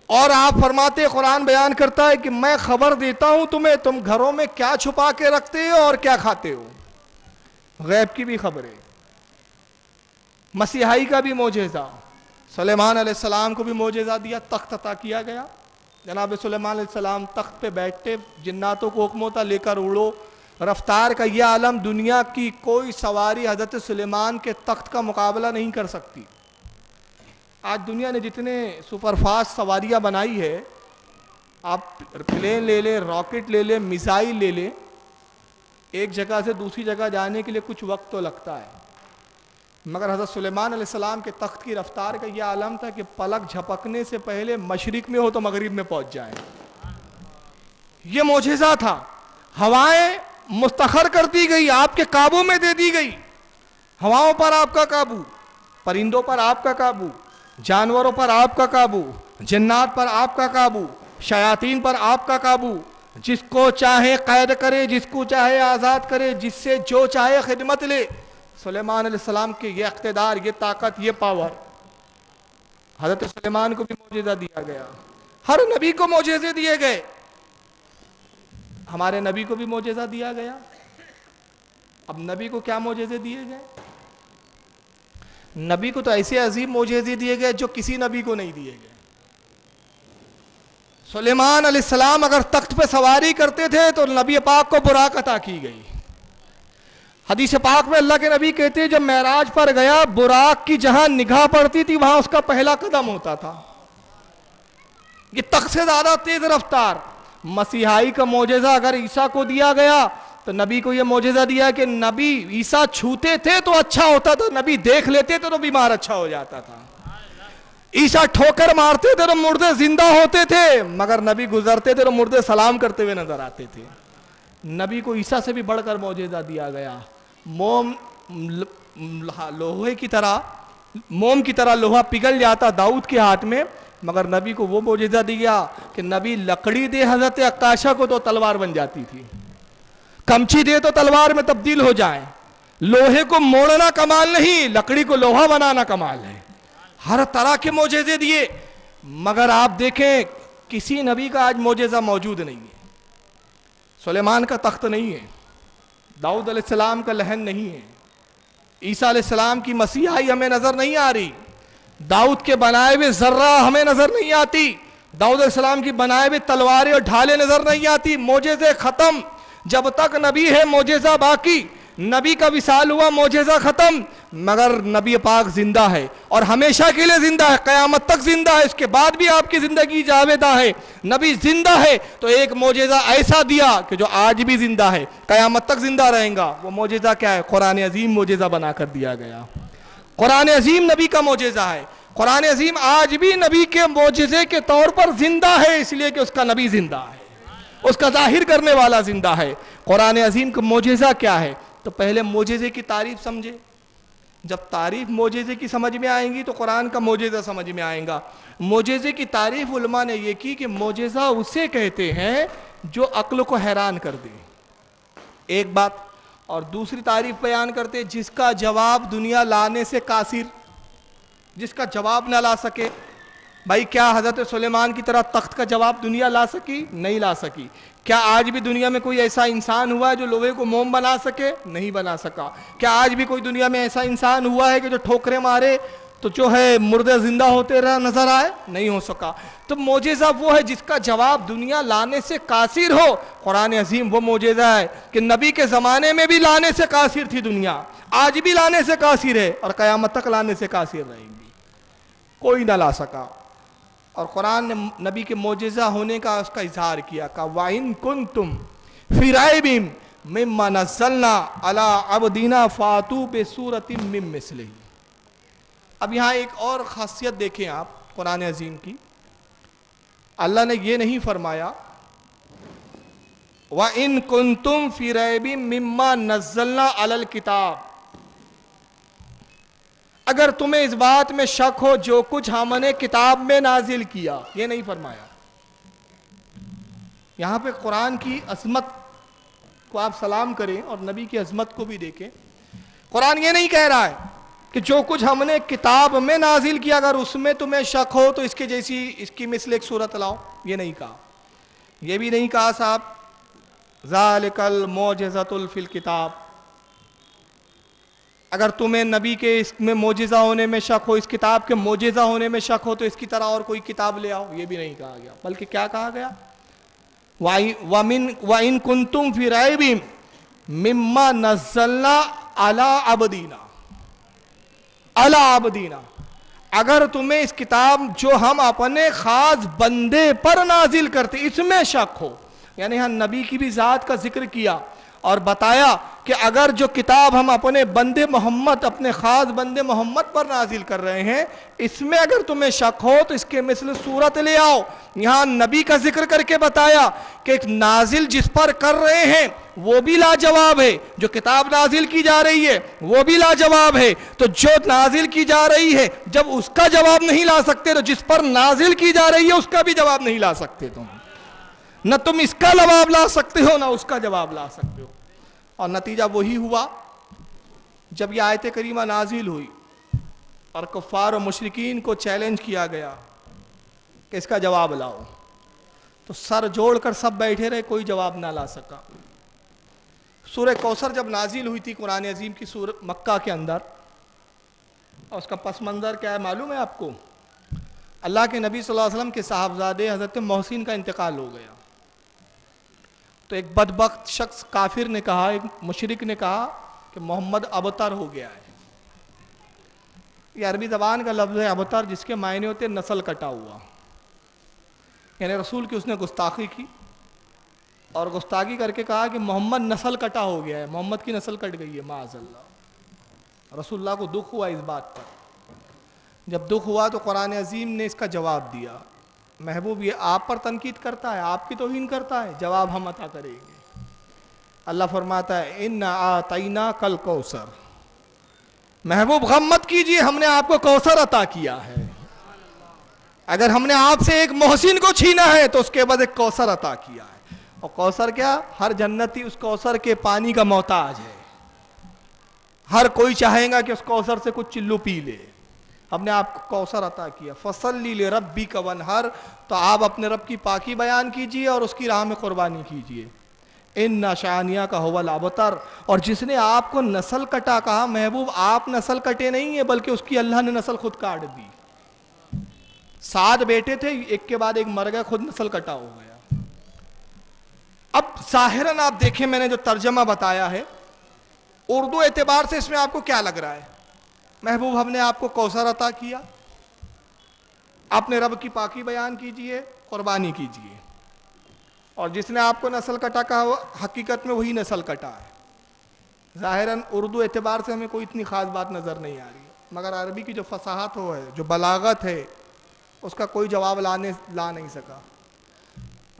اور آپ فرماتے، قرآن بیان کرتا ہے کہ میں خبر دیتا ہوں تمہیں، تم گھروں میں کیا چھپا کے رکھتے ہو اور کیا کھاتے ہو، غیب کی بھی خبریں۔ مسیحائی کا بھی معجزہ، سلیمان علیہ السلام کو بھی معجزہ دیا، تخت عطا کیا گیا۔ جناب سلیمان علیہ السلام تخت پہ بیٹھتے، جناتوں کو حکم ہوتا لے کر اڑو۔ رفتار کا یہ عالم، دنیا کی کوئی سواری حضرت سلیمان کے تخت کا مقابلہ نہیں کر سکتی۔ آج دنیا نے جتنے سپر فاسٹ سواریاں بنائی ہے، آپ پلین لے لیں، راکٹ لے لیں، میزائل لے لیں، ایک جگہ سے دوسری جگہ جانے کے لیے کچھ وقت تو لگتا ہے، مگر حضرت سلیمان علیہ السلام کے تخت کی رفتار کا یہ عالم تھا کہ پلک جھپکنے سے پہلے مشرق میں ہو تو مغرب میں پہنچ جائے۔ یہ معجزہ تھا۔ ہوائیں مستخر کر دی گئی، آپ کے قابو میں دے دی گئی۔ ہواؤں پر آپ کا قابو، پرندوں پر آپ کا قابو، جانوروں پر آپ کا قابو، جنات پر آپ کا قابو، شیاطین پر آپ کا قابو، جس کو چاہے قید کرے، جس کو چاہے آزاد کرے، جس سے جو چاہے خدمت لے۔ سلیمان علیہ السلام کے یہ اقتدار، یہ طاقت، یہ پاور۔ حضرت سلیمان کو بھی معجزہ دیا گیا، ہر نبی کو معجزے دیے گئے، ہمارے نبی کو بھی معجزہ دیا گیا۔ اب نبی کو کیا معجزے دیے گئے؟ نبی کو تو ایسے عظیم معجزے دیے گئے جو کسی نبی کو نہیں دیے گئے۔ سلیمان علیہ السلام اگر تخت پہ سواری کرتے تھے تو نبی پاک کو براق عطا کی گئی۔ حدیث پاک میں اللہ کے نبی کہتے ہیں جب معراج پر گیا، براق کی جہاں نگاہ پڑتی تھی وہاں اس کا پہلا قدم ہوتا تھا۔ یہ تخت سے زیادہ تیز رفتار۔ مسیحائی کا معجزہ اگر عیسیٰ کو دیا گیا تو نبی کو یہ معجزہ دیا کہ نبی عیسیٰ چھوتے تھے تو اچھا ہوتا تھا، نبی دیکھ لیتے تھے تو بیمار اچھا ہو جاتا تھا۔ عیسیٰ ٹھوکر مارتے تھے تو مردے زندہ ہوتے تھے، مگر نبی گزرتے تھے تو مردے سلام کرتے ہوئے نظر آتے تھے۔ نبی کو عیسیٰ سے بھی بڑھ کر معجزہ دیا گیا۔ موم لوہے کی طرح، موم کی طرح لوہا پگھل جاتا داؤد کے ہاتھ میں، مگر نبی کو وہ معجزہ دیا کہ نبی لکڑی دے حضرت عکاشہ کو تو تلوار بن جاتی تھی، کمچی دے تو تلوار میں تبدیل ہو جائے۔ لوہے کو موڑنا کمال نہیں، لکڑی کو لوہا بنانا کمال ہے۔ ہر طرح کے معجزے دیے، مگر آپ دیکھیں کسی نبی کا آج معجزہ موجود نہیں ہے۔ سلیمان کا تخت نہیں ہے، داؤد علیہ السلام کا لہن نہیں ہے، عیسیٰ علیہ السلام کی مسیحائی ہمیں نظر نہیں آ رہی، داؤد کے بنائے ہوئے ذرہ ہمیں نظر نہیں آتی، داؤد علیہ السلام کی بنائے ہوئے تلواریں اور ڈھالیں نظر نہیں آتی۔ معجزے ختم، جب تک نبی ہے معجزہ باقی۔ نبی کا وصال ہوا، معجزہ ختم، مگر نبی پاک زندہ ہے اور ہمیشہ کے لیے زندہ ہے، قیامت تک زندہ ہے، اس کے بعد بھی آپ کی زندگی جاویدہ ہے۔ نبی زندہ ہے تو ایک معجزہ ایسا دیا کہ جو آج بھی زندہ ہے، قیامت تک زندہ رہیں گا۔ وہ معجزہ کیا ہے؟ قرآن عظیم معجزہ بنا کر دیا گیا۔ قرآن عظیم نبی کا معجزہ ہے۔ قرآن عظیم آج بھی نبی کے معجزے کے طور پر زندہ ہے، اس لیے کہ اس کا نبی زندہ ہے، اس کا ظاہر کرنے والا زندہ ہے۔ قرآن عظیم کا معجزہ کیا ہے؟ تو پہلے معجزے کی تعریف سمجھے، جب تعریف معجزے کی سمجھ میں آئیں گی تو قرآن کا معجزہ سمجھ میں آئیں گا۔ معجزے کی تعریف علماء نے یہ کی کہ معجزہ اسے کہتے ہیں جو عقل کو حیران کر دے، ایک بات، اور دوسری تعریف بیان کرتے جس کا جواب دنیا لانے سے قاصر، جس کا جواب نہ لا سکے۔ بھائی کیا حضرت سلیمان کی طرح تخت کا جواب دنیا لا سکی؟ نہیں لا سکی۔ کیا آج بھی دنیا میں کوئی ایسا انسان ہوا ہے جو لوہے کو موم بنا سکے؟ نہیں بنا سکا۔ کیا آج بھی کوئی دنیا میں ایسا انسان ہوا ہے کہ جو ٹھوکریں مارے تو جو ہے مردے زندہ ہوتے رہا نظر آئے؟ نہیں ہو سکا۔ تو معجزہ وہ ہے جس کا جواب دنیا لانے سے قاصر ہو۔ قرآن عظیم وہ معجزہ ہے کہ نبی کے زمانے میں بھی لانے سے قاصر تھی دنیا، آج بھی لانے سے قاصر ہے، اور قیامت تک لانے سے قاصر رہیں گی، کوئی نہ لا سکا۔ اور قرآن نے نبی کے معجزہ ہونے کا اس کا اظہار کیا کہ وَإِن كُنتُمْ فِي رَيْبٍ مِّمَّا نَزَّلْنَا عَلَىٰ عَبْدِنَا فَأْتُوا بِسُورَةٍ مِّن مِّثْلِهِ۔ اب یہاں ایک اور خاصیت دیکھیں آپ قرآن عظیم کی، اللہ نے یہ نہیں فرمایا وَإِن كُنتُمْ فِي رَيْبٍ مِّمَّا نَزَّلْنَا عَلَى الْكِتَابِ، اگر تمہیں اس بات میں شک ہو جو کچھ ہم نے کتاب میں نازل کیا، یہ نہیں فرمایا۔ یہاں پہ قرآن کی عظمت کو آپ سلام کریں اور نبی کی عظمت کو بھی دیکھیں۔ قرآن یہ نہیں کہہ رہا ہے کہ جو کچھ ہم نے کتاب میں نازل کیا اگر اس میں تمہیں شک ہو تو اس کے جیسی اس کی مثل ایک صورت لاؤ، یہ نہیں کہا۔ یہ بھی نہیں کہا صاحب ذالک المعجزۃ فی الکتاب، اگر تمہیں نبی کے اس میں معجزہ ہونے میں شک ہو، اس کتاب کے معجزہ ہونے میں شک ہو تو اس کی طرح اور کوئی کتاب لے آؤ، یہ بھی نہیں کہا گیا، بلکہ کیا کہا گیا وَإِن كُنتُمْ فِي رَيْبٍ مِّمَّا نَزَّلْنَا عَلَىٰ عَبْدِنَا، اگر تمہیں اس کتاب جو ہم اپنے خاص بندے پر نازل کرتے اس میں شک ہو، یعنی ہم نبی کی بھی ذات کا ذکر کیا اور بتایا کہ اگر جو کتاب ہم اپنے بندے محمد، اپنے خاص بندے محمد پر نازل کر رہے ہیں اس میں اگر تمہیں شک ہو تو اس کے مثل صورت لے آؤ۔ یہاں نبی کا ذکر کر کے بتایا کہ ایک نازل جس پر کر رہے ہیں وہ بھی لاجواب ہے، جو کتاب نازل کی جا رہی ہے وہ بھی لاجواب ہے، تو جو نازل کی جا رہی ہے جب اس کا جواب نہیں لا سکتے تو جس پر نازل کی جا رہی ہے اس کا بھی جواب نہیں لا سکتے تم، نہ تم اس کا جواب لا سکتے ہو نہ اس کا جواب لا سکتے ہو۔ اور نتیجہ وہی ہوا جب یہ آیت کریمہ نازل ہوئی اور کفار و مشرکین کو چیلنج کیا گیا کہ اس کا جواب لاؤ، تو سر جوڑ کر سب بیٹھے رہے، کوئی جواب نہ لا سکا۔ سورہ کوثر جب نازل ہوئی تھی قرآن عظیم کی سورہ مکہ کے اندر، اور اس کا پس منظر کیا ہے معلوم ہے آپ کو؟ اللہ کے نبی صلی اللہ علیہ وسلم کے صاحبزادے حضرت محسن کا انتقال ہو گیا، تو ایک بدبخت شخص کافر نے کہا، ایک مشرک نے کہا کہ محمد ابتر ہو گیا ہے۔ یہ عربی زبان کا لفظ ہے ابتر، جس کے معنی ہوتے نسل کٹا ہوا، یعنی رسول کی اس نے گستاخی کی اور گستاخی کر کے کہا کہ محمد نسل کٹا ہو گیا ہے، محمد کی نسل کٹ گئی ہے معاذ اللہ۔ رسول اللہ کو دکھ ہوا اس بات پر، جب دکھ ہوا تو قرآن عظیم نے اس کا جواب دیا، محبوب یہ آپ پر تنقید کرتا ہے، آپ کی توہین کرتا ہے، جواب ہم عطا کریں گے۔ اللہ فرماتا ہے اِنَّا أَعْطَيْنَاكَ الْكَوْثَرَ، محبوب غم مت کیجئے، ہم نے آپ کو کوثر عطا کیا ہے۔ اگر ہم نے آپ سے ایک محسن کو چھینا ہے تو اس کے بعد ایک کوثر عطا کیا ہے، اور کوثر کیا؟ ہر جنتی اس کوثر کے پانی کا محتاج ہے، ہر کوئی چاہے گا کہ اس کوثر سے کچھ چلو پی لے۔ ہم نے آپ کو کوثر عطا کیا، فَصَلِّ لِرَبِّكَ وَانْحَرْ، تو آپ اپنے رب کی پاکی بیان کیجئے اور اس کی راہ میں قربانی کیجئے۔ اِنَّ شَانِئَكَ هُوَ الْأَبْتَرُ، اور جس نے آپ کو نسل کٹا کہا، محبوب آپ نسل کٹے نہیں ہیں بلکہ اس کی اللہ نے نسل خود کاٹ دی۔ 7 بیٹے تھے، ایک کے بعد ایک مر گئے، خود نسل کٹا ہو گیا۔ اب ظاہراً آپ دیکھیں میں نے جو ترجمہ بتایا ہے اردو اعتبار سے اس میں آپ کو کیا لگ رہا ہے؟ محبوب ہم نے آپ کو کوثر عطا کیا، اپنے رب کی پاکی بیان کیجئے، قربانی کیجئے، اور جس نے آپ کو نسل کٹا کہا وہ حقیقت میں وہی نسل کٹا ہے۔ ظاہراً اردو اعتبار سے ہمیں کوئی اتنی خاص بات نظر نہیں آ رہی ہے، مگر عربی کی جو فصاحت ہے، جو بلاغت ہے، اس کا کوئی جواب لا نہیں سکا۔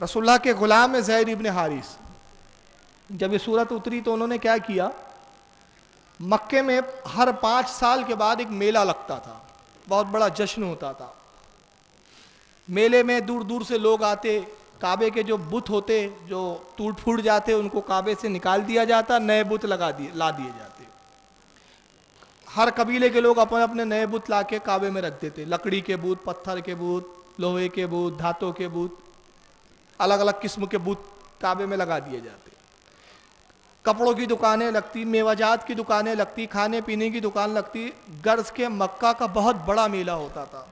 رسول اللہ کے غلام زید ابن حارث، جب یہ صورت اتری تو انہوں نے کیا کیا؟ مکے میں ہر 5 سال کے بعد ایک میلہ لگتا تھا، بہت بڑا جشن ہوتا تھا۔ میلے میں دور دور سے لوگ آتے، کعبے کے جو بت ہوتے جو ٹوٹ پھوٹ جاتے ان کو کعبے سے نکال دیا جاتا، نئے بت لا دیے جاتے۔ ہر قبیلے کے لوگ اپنے اپنے نئے بت لا کے کعبے میں رکھ دیتے، لکڑی کے بت، پتھر کے بت، لوہے کے بت، دھاتوں کے بت، الگ الگ قسم کے بت کعبے میں لگا دیے جاتے۔ کپڑوں کی دکانیں لگتی، میوہ جات کی دکانیں لگتی، کھانے پینے کی دکان لگتی۔ غرض کے مکہ کا بہت بڑا میلہ ہوتا تھا،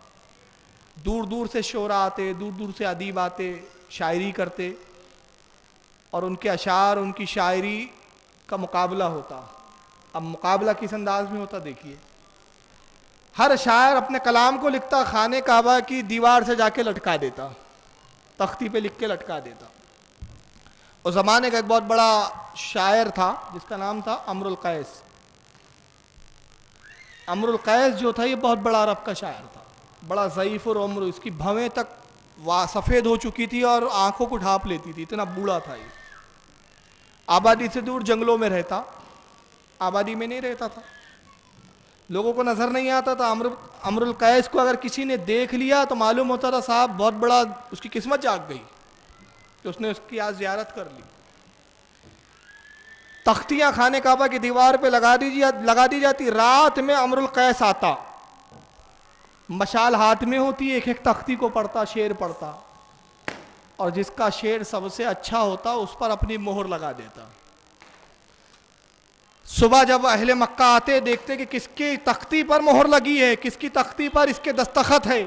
دور دور سے شعراء آتے، دور دور سے ادیب آتے، شاعری کرتے، اور ان کے اشعار، ان کی شاعری کا مقابلہ ہوتا۔ اب مقابلہ کس انداز میں ہوتا دیکھیے، ہر شاعر اپنے کلام کو لکھتا، خانہ کعبہ کی دیوار سے جا کے لٹکا دیتا، تختی پہ لکھ کے لٹکا دیتا۔ اس زمانے کا ایک بہت بڑا شاعر تھا جس کا نام تھا امر القیس۔ امر القیس جو تھا یہ بہت بڑا عرب کا شاعر تھا، بڑا ضعیف العمر، اس کی بھویں تک سفید ہو چکی تھی اور آنکھوں کو ڈھانپ لیتی تھی، اتنا بوڑھا تھا یہ۔ آبادی سے دور جنگلوں میں رہتا، آبادی میں نہیں رہتا تھا، لوگوں کو نظر نہیں آتا تھا۔ امر القیس کو اگر کسی نے دیکھ لیا تو معلوم ہوتا تھا صاحب بہت بڑا اس کی قسمت جاگ گئی کہ اس نے اس کی آج زیارت کر لی۔ تختیاں خانہ کعبہ کی دیوار پہ لگا دی جاتی، رات میں امر القیس آتا، مشال ہاتھ میں ہوتی، ایک ایک تختی کو پڑھتا، شعر پڑھتا، اور جس کا شعر سب سے اچھا ہوتا اس پر اپنی مہر لگا دیتا۔ صبح جب اہل مکہ آتے دیکھتے کہ کس کی تختی پر مہر لگی ہے، کس کی تختی پر اس کے دستخط ہے،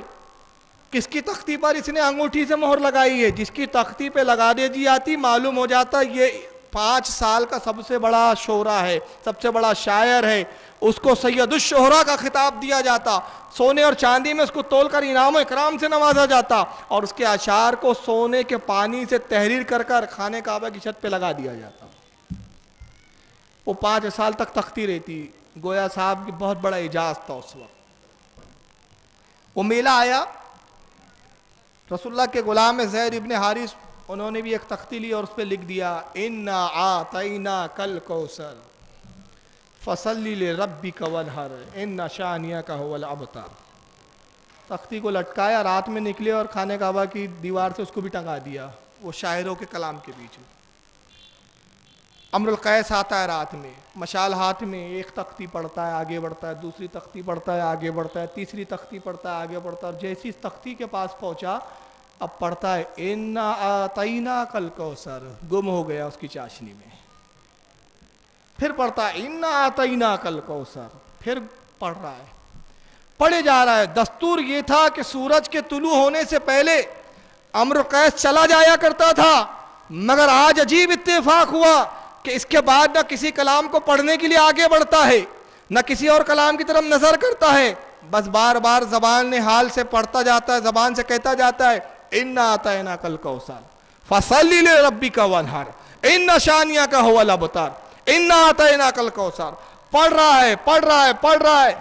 کس کی تختی پر اس نے انگوٹھی سے مہر لگائی ہے، جس کی تختی پہ لگا دی جاتی معلوم ہو جاتا یہ 5 سال کا سب سے بڑا شعرا ہے، سب سے بڑا شاعر ہے، اس کو سید الشعراء کا خطاب دیا جاتا، سونے اور چاندی میں اس کو تول کر انعام و اکرام سے نوازا جاتا، اور اس کے اشعار کو سونے کے پانی سے تحریر کر کر خانہ کعبہ کی چھت پہ لگا دیا جاتا۔ وہ 5 سال تک تختی رہتی، گویا صاحب کی بہت بڑا اعجاز تھا اس وقت۔ وہ میلہ آیا، رسول اللہ کے غلام زید ابن حارث انہوں نے بھی ایک تختی لی اور اس پہ لکھ دیا اِنَّا أَعْطَيْنَاكَ الْكَوْثَرَ فَصَلِّ لِرَبِّكَ وَانْحَرْ إِنَّ شَانِئَكَ هُوَ الْأَبْتَرُ۔ تختی کو لٹکایا، رات میں نکلے اور خانہ کعبہ کی دیوار سے اس کو بھی ٹنگا دیا، وہ شاعروں کے کلام کے پیچھے۔ امر القیس آتا ہے رات میں، مشال ہاتھ میں، ایک تختی پڑھتا ہے آگے بڑھتا ہے، دوسری تختی پڑھتا ہے آگے بڑھتا ہے، تیسری تختی پڑھتا ہے آگے بڑھتا ہے، اور جیسی اس تختی کے پاس پہنچا اب پڑھتا ہے اِنَّا أَعْطَيْنَاكَ الْكَوْثَرَ، گم ہو گیا اس کی چاشنی میں۔ پھر پڑھتا ہے اِنَّا أَعْطَيْنَاكَ الْكَوْثَرَ، پھر پڑھ رہا ہے، پڑھے جا رہا ہے۔ دستور یہ تھا کہ سورج کے طلوع ہونے سے پہلے امر القیس چلا جایا کرتا تھا، مگر آج عجیب اتفاق ہوا کہ اس کے بعد نہ کسی کلام کو پڑھنے کے لیے آگے بڑھتا ہے، نہ کسی اور کلام کی طرف نظر کرتا ہے، بس بار بار زبان حال سے پڑھتا جاتا ہے، زبان سے کہتا جاتا ہے اِنَّا أَعْطَيْنَاكَ الْكَوْثَرَ فَصَلِّ لِرَبِّكَ وَانْحَرْ إِنَّ شَانِئَكَ هُوَ الْأَبْتَرُ اِنَّا أَعْطَيْنَاكَ الْكَوْثَرَ۔ پڑھ رہا ہے،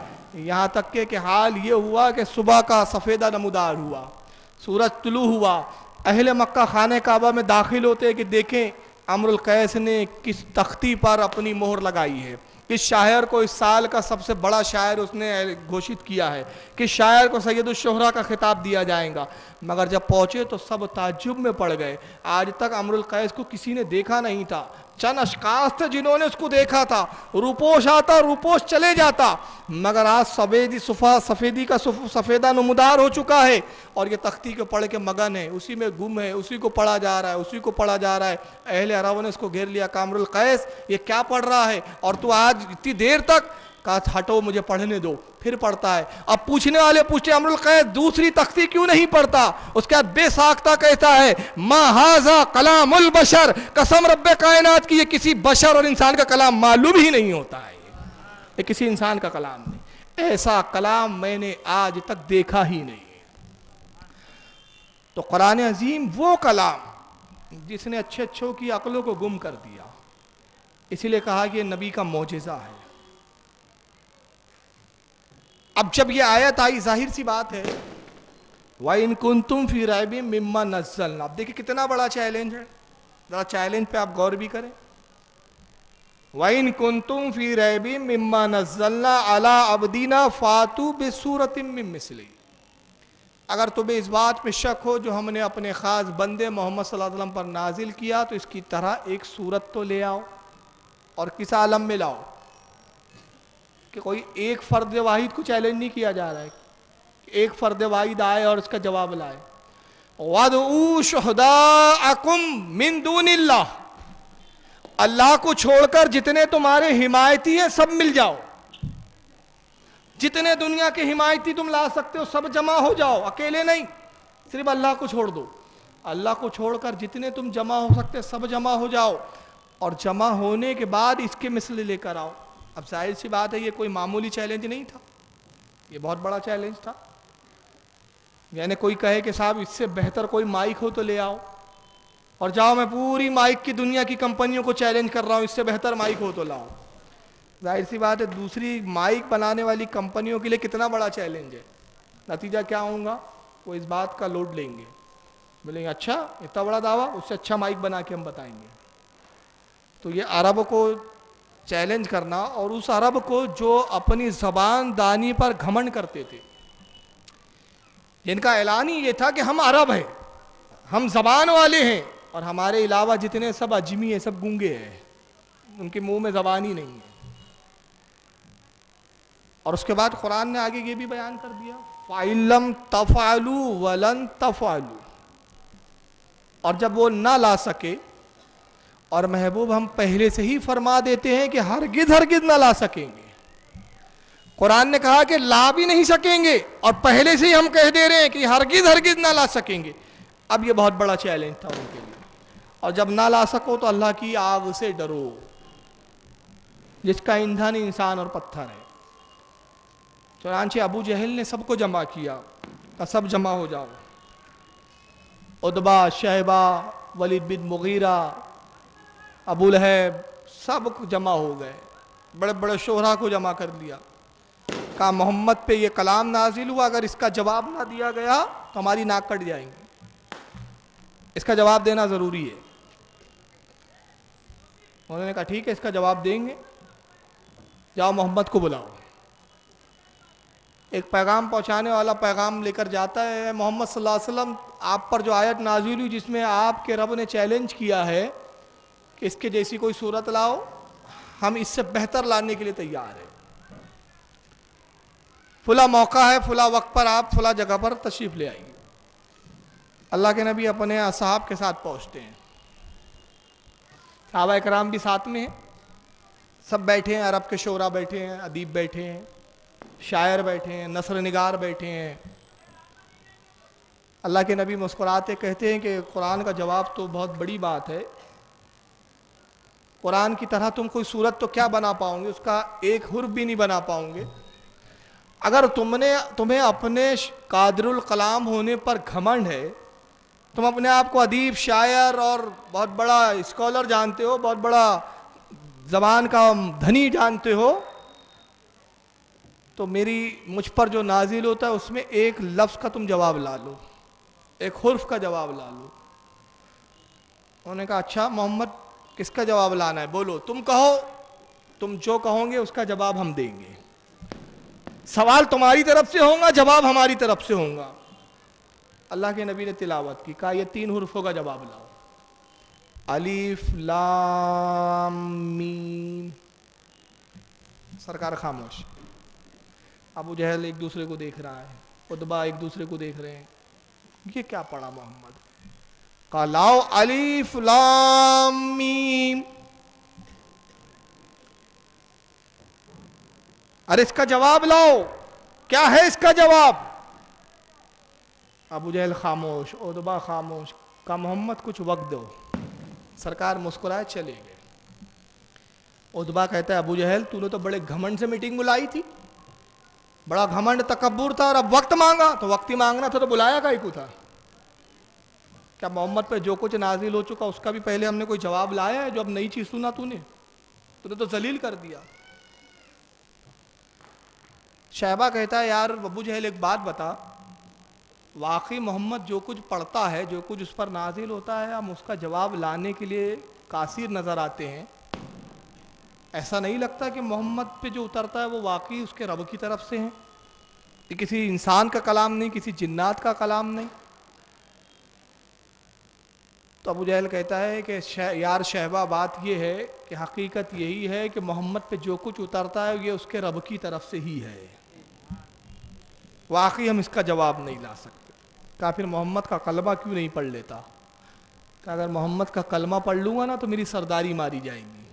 یہاں تک کہ حال یہ ہوا کہ صبح کا سفیدہ نمودار ہوا، سورج طلوع ہوا، اہل مکہ خانہ کعبہ میں داخل ہوتے کہ دیکھیں امر القیس نے کس تختی پر اپنی مہر لگائی ہے، کس شاعر کو اس سال کا سب سے بڑا شاعر اس نے گھوشت کیا ہے، کس شاعر کو سید الشعراء کا خطاب دیا جائے گا۔ مگر جب پہنچے تو سب تعجب میں پڑ گئے، آج تک امر القیس کو کسی نے دیکھا نہیں تھا، چند اشخاص تھے جنہوں نے اس کو دیکھا تھا، روپوش آتا روپوش چلے جاتا، مگر آج سفیدی کا سفیدہ نمودار ہو چکا ہے، اور یہ تختی کو پڑھ کے مگن ہے، اسی میں گم ہے، اسی کو پڑھا جا رہا ہے، اسی کو پڑھا جا رہا ہے۔ اہل عرب نے اس کو گھیر لیا کہ امر القیس یہ کیا پڑھ رہا ہے، اور تو آج اتنی دیر تک، کہا ہٹو مجھے پڑھنے دو، پھر پڑھتا ہے۔ اب پوچھنے والے پوچھتے امر القیس دوسری تختی کیوں نہیں پڑھتا؟ اس کے بعد بے ساختہ کہتا ہے ما ھذا کلام البشر، قسم رب کائنات کی یہ کسی بشر اور انسان کا کلام معلوم ہی نہیں ہوتا ہے، یہ کسی انسان کا کلام نہیں، ایسا کلام میں نے آج تک دیکھا ہی نہیں۔ تو قرآن عظیم وہ کلام جس نے اچھے اچھوں کی عقلوں کو گم کر دیا، اسی لیے کہا کہ یہ نبی کا معجزہ ہے۔ اب جب یہ آیت آئی ظاہر سی بات ہے وَإِن كُنتُمْ فِي رَيْبٍ مِّمَّا نَزَّلْنَا، اب دیکھیں کتنا بڑا چیلنج ہے، ذرا چیلنج پہ آپ غور بھی کریں۔ وَإِن كُنتُمْ فِي رَيْبٍ مِّمَّا نَزَّلْنَا عَلَىٰ عَبْدِنَا فَأْتُوا بِسُورَةٍ مِّن مِّثْلِهِ، اگر تمہیں اس بات میں شک ہو جو ہم نے اپنے خاص بندے محمد صلی اللہ علیہ وسلم پر نازل کیا تو اس کی طرح ایک سورت تو لے آؤ، اور کس عالم میں لاؤ، کہ کوئی ایک فرد واحد کو چیلنج نہیں کیا جا رہا ہے، ایک فرد واحد آئے اور اس کا جواب لائے۔ وَادْعُوا شُهَدَاءَكُمْ مِن دُونِ اللَّهِ، اللہ کو چھوڑ کر جتنے تمہارے حمایتی ہیں سب مل جاؤ، جتنے دنیا کے حمایتی تم لا سکتے ہو سب جمع ہو جاؤ، اکیلے نہیں، صرف اللہ کو چھوڑ دو، اللہ کو چھوڑ کر جتنے تم جمع ہو سکتے سب جمع ہو جاؤ، اور جمع ہونے کے بعد اس کے مثل لے کر آؤ۔ اب ظاہر سی بات ہے یہ کوئی معمولی چیلنج نہیں تھا، یہ بہت بڑا چیلنج تھا۔ یعنی کوئی کہے کہ صاحب اس سے بہتر کوئی مائک ہو تو لے آؤ، اور جاؤ میں پوری مائک کی دنیا کی کمپنیوں کو چیلنج کر رہا ہوں اس سے بہتر مائک ہو تو لاؤ۔ ظاہر سی بات ہے دوسری مائک بنانے والی کمپنیوں کے لیے کتنا بڑا چیلنج ہے، نتیجہ کیا ہوگا؟ وہ اس بات کا لوڈ لیں گے، بولیں گے اچھا اتنا بڑا دعویٰ، اس سے اچھا مائک بنا کے ہم بتائیں گے۔ تو یہ عرب کو چیلنج کرنا، اور اس عرب کو جو اپنی زبان دانی پر گھمنڈ کرتے تھے، جن کا اعلان ہی یہ تھا کہ ہم عرب ہیں، ہم زبان والے ہیں، اور ہمارے علاوہ جتنے سب اجمی ہیں سب گونگے ہیں، ان کے منہ میں زبان ہی نہیں ہے۔ اور اس کے بعد قرآن نے آگے یہ بھی بیان کر دیا فَإِن لَّمْ تَفْعَلُوا وَلَن تَفْعَلُوا، اور جب وہ نہ لا سکے، اور محبوب ہم پہلے سے ہی فرما دیتے ہیں کہ ہرگز ہرگز نہ لا سکیں گے۔ قرآن نے کہا کہ لا بھی نہیں سکیں گے، اور پہلے سے ہی ہم کہہ دے رہے ہیں کہ ہرگز ہرگز نہ لا سکیں گے۔ اب یہ بہت بڑا چیلنج تھا ان کے لیے، اور جب نہ لا سکو تو اللہ کی آگ سے ڈرو جس کا ایندھن انسان اور پتھر ہے۔ چنانچہ ابو جہل نے سب کو جمع کیا، سب جمع ہو جاؤ، عتبہ، شیبہ، ولید بن مغیرہ، ابو لہب، سب جمع ہو گئے، بڑے بڑے شہرا کو جمع کر لیا، کہا محمد پہ یہ کلام نازل ہوا، اگر اس کا جواب نہ دیا گیا تو ہماری ناک کٹ جائیں گی، اس کا جواب دینا ضروری ہے۔ انہوں نے کہا ٹھیک ہے اس کا جواب دیں گے، جاؤ محمد کو بلاؤ۔ ایک پیغام پہنچانے والا پیغام لے کر جاتا ہے، محمد صلی اللہ علیہ وسلم آپ پر جو آیت نازل ہوئی جس میں آپ کے رب نے چیلنج کیا ہے کہ اس کے جیسی کوئی صورت لاؤ، ہم اس سے بہتر لانے کے لیے تیار ہیں، فلاں موقع ہے، فلاں وقت پر آپ فلاں جگہ پر تشریف لے آئیے۔ اللہ کے نبی اپنے اصحاب کے ساتھ پہنچتے ہیں، صحابہ اکرام بھی ساتھ میں ہیں، سب بیٹھے ہیں، عرب کے شعراء بیٹھے ہیں، ادیب بیٹھے ہیں، شاعر بیٹھے ہیں، نثر نگار بیٹھے ہیں۔ اللہ کے نبی مسکراتے کہتے ہیں کہ قرآن کا جواب تو بہت بڑی بات ہے، قرآن کی طرح تم کوئی صورت تو کیا بنا پاؤں گے، اس کا ایک حرف بھی نہیں بنا پاؤں گے۔ اگر تمہیں اپنے قادر الکلام ہونے پر گھمنڈ ہے، تم اپنے آپ کو ادیب، شاعر اور بہت بڑا اسکالر جانتے ہو، بہت بڑا زبان کا دھنی جانتے ہو، تو مجھ پر جو نازل ہوتا ہے اس میں ایک لفظ کا تم جواب لا لو، ایک حرف کا جواب لا لو۔ انہوں نے کہا اچھا محمد کس کا جواب لانا ہے، بولو، تم کہو، تم جو کہو گے اس کا جواب ہم دیں گے، سوال تمہاری طرف سے ہوگا، جواب ہماری طرف سے ہوگا۔ اللہ کے نبی نے تلاوت کی، کہا یہ 3 حرفوں کا جواب لاؤ، الف لام میم۔ سرکار خاموش، ابو جہل ایک دوسرے کو دیکھ رہا ہے، عتبہ ایک دوسرے کو دیکھ رہے ہیں، یہ کیا پڑھا محمد؟ کہا لاؤ الف لام میم، ارے اس کا جواب لاؤ، کیا ہے اس کا جواب؟ ابو جہل خاموش، عتبہ خاموش، کہا محمد کچھ وقت دو۔ سرکار مسکرائے چلے گئے۔ عتبہ کہتا ہے ابو جہل تو نے تو بڑے گھمنڈ سے میٹنگ بلائی تھی، بڑا گھمنڈ تکبر تھا، اور اب وقت مانگا، تو وقت ہی مانگنا تھا تو بلایا کائیں کو تھا؟ کیا محمد پہ جو کچھ نازل ہو چکا اس کا بھی پہلے ہم نے کوئی جواب لایا ہے جو اب نئی چیز سنا تو نے تو ذلیل کر دیا۔ شیبہ کہتا ہے یار ابو جہل ایک بات بتا، واقعی محمد جو کچھ پڑھتا ہے، جو کچھ اس پر نازل ہوتا ہے، ہم اس کا جواب لانے کے لیے قاصر نظر آتے ہیں، ایسا نہیں لگتا کہ محمد پہ جو اترتا ہے وہ واقعی اس کے رب کی طرف سے ہے، یہ کسی انسان کا کلام نہیں، کسی جنات کا کلام نہیں؟ تو ابو جہل کہتا ہے کہ یار شہبہ بات یہ ہے کہ حقیقت یہی ہے کہ محمد پہ جو کچھ اترتا ہے یہ اس کے رب کی طرف سے ہی ہے، واقعی ہم اس کا جواب نہیں لا سکتے۔ کہا پھر محمد کا کلمہ کیوں نہیں پڑھ لیتا؟ کہ اگر محمد کا کلمہ پڑھ لوں گا نا تو میری سرداری ماری جائے گی۔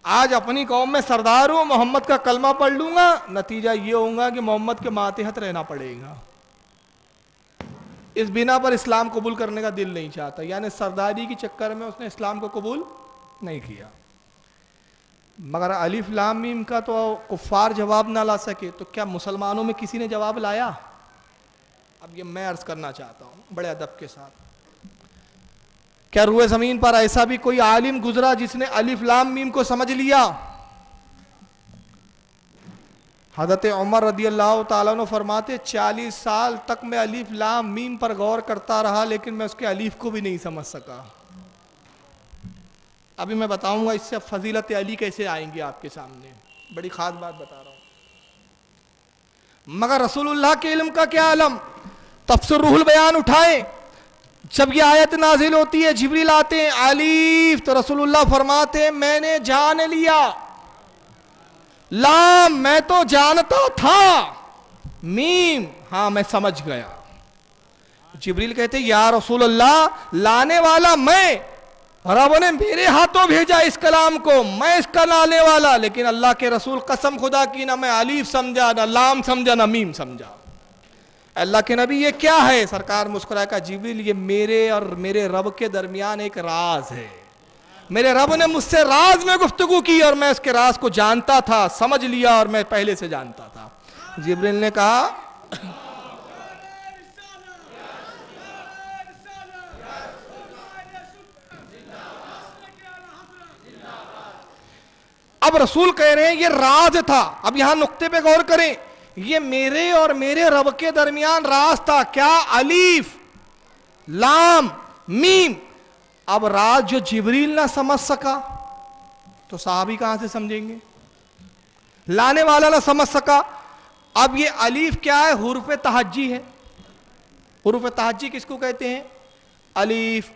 آج اپنی قوم میں سردار ہوں، محمد کا کلمہ پڑھ لوں گا، نتیجہ یہ ہوگا کہ محمد کے ماتحت رہنا پڑے گا۔ اس بنا پر اسلام قبول کرنے کا دل نہیں چاہتا، یعنی سرداری کی چکر میں اس نے اسلام کو قبول نہیں کیا۔ مگر الف لام میم کا تو کفار جواب نہ لا سکے تو کیا مسلمانوں میں کسی نے جواب لایا؟ اب یہ میں عرض کرنا چاہتا ہوں بڑے ادب کے ساتھ، کیا روئے زمین پر ایسا بھی کوئی عالم گزرا جس نے الف لام میم کو سمجھ لیا؟ حضرت عمر رضی اللہ تعالیٰ عنہ فرماتے 40 سال تک میں الف لام میم پر غور کرتا رہا لیکن میں اس کے الف کو بھی نہیں سمجھ سکا۔ ابھی میں بتاؤں گا اس سے فضیلت علی کیسے آئیں گی آپ کے سامنے، بڑی خاص بات بتا رہا ہوں۔ مگر رسول اللہ کے علم کا کیا علم؟ تفسیر روح البیان اٹھائیں، جب یہ آیت نازل ہوتی ہے جبریل آتے ہیں الف تو رسول اللہ فرماتے ہیں میں نے جان لیا، لام میں تو جانتا تھا، میم ہاں میں سمجھ گیا۔ جبریل کہتے یا رسول اللہ لانے والا میں، رب نے میرے ہاتھوں بھیجا اس کلام کو، میں اس کا لانے والا، لیکن اللہ کے رسول قسم خدا کی نہ میں الف سمجھا نہ لام سمجھا نہ میم سمجھا۔ اللہ کے نبی یہ کیا ہے؟ سرکار مسکرائے کہا جبریل یہ میرے اور میرے رب کے درمیان ایک راز ہے، میرے رب نے مجھ سے راز میں گفتگو کی اور میں اس کے راز کو جانتا تھا، سمجھ لیا اور میں پہلے سے جانتا تھا۔ جبریل نے کہا اب رسول کہہ رہے ہیں یہ راز تھا، اب یہاں نقطے پہ غور کریں، یہ میرے اور میرے رب کے درمیان راز تھا، کیا؟ الف لام میم۔ اب راز جو جبریل نہ سمجھ سکا تو صحابی کہاں سے سمجھیں گے؟ لانے والا نہ سمجھ سکا۔ اب یہ الف کیا ہے؟ حروف تہجی ہے۔ حروف تہجی کس کو کہتے ہیں؟ الف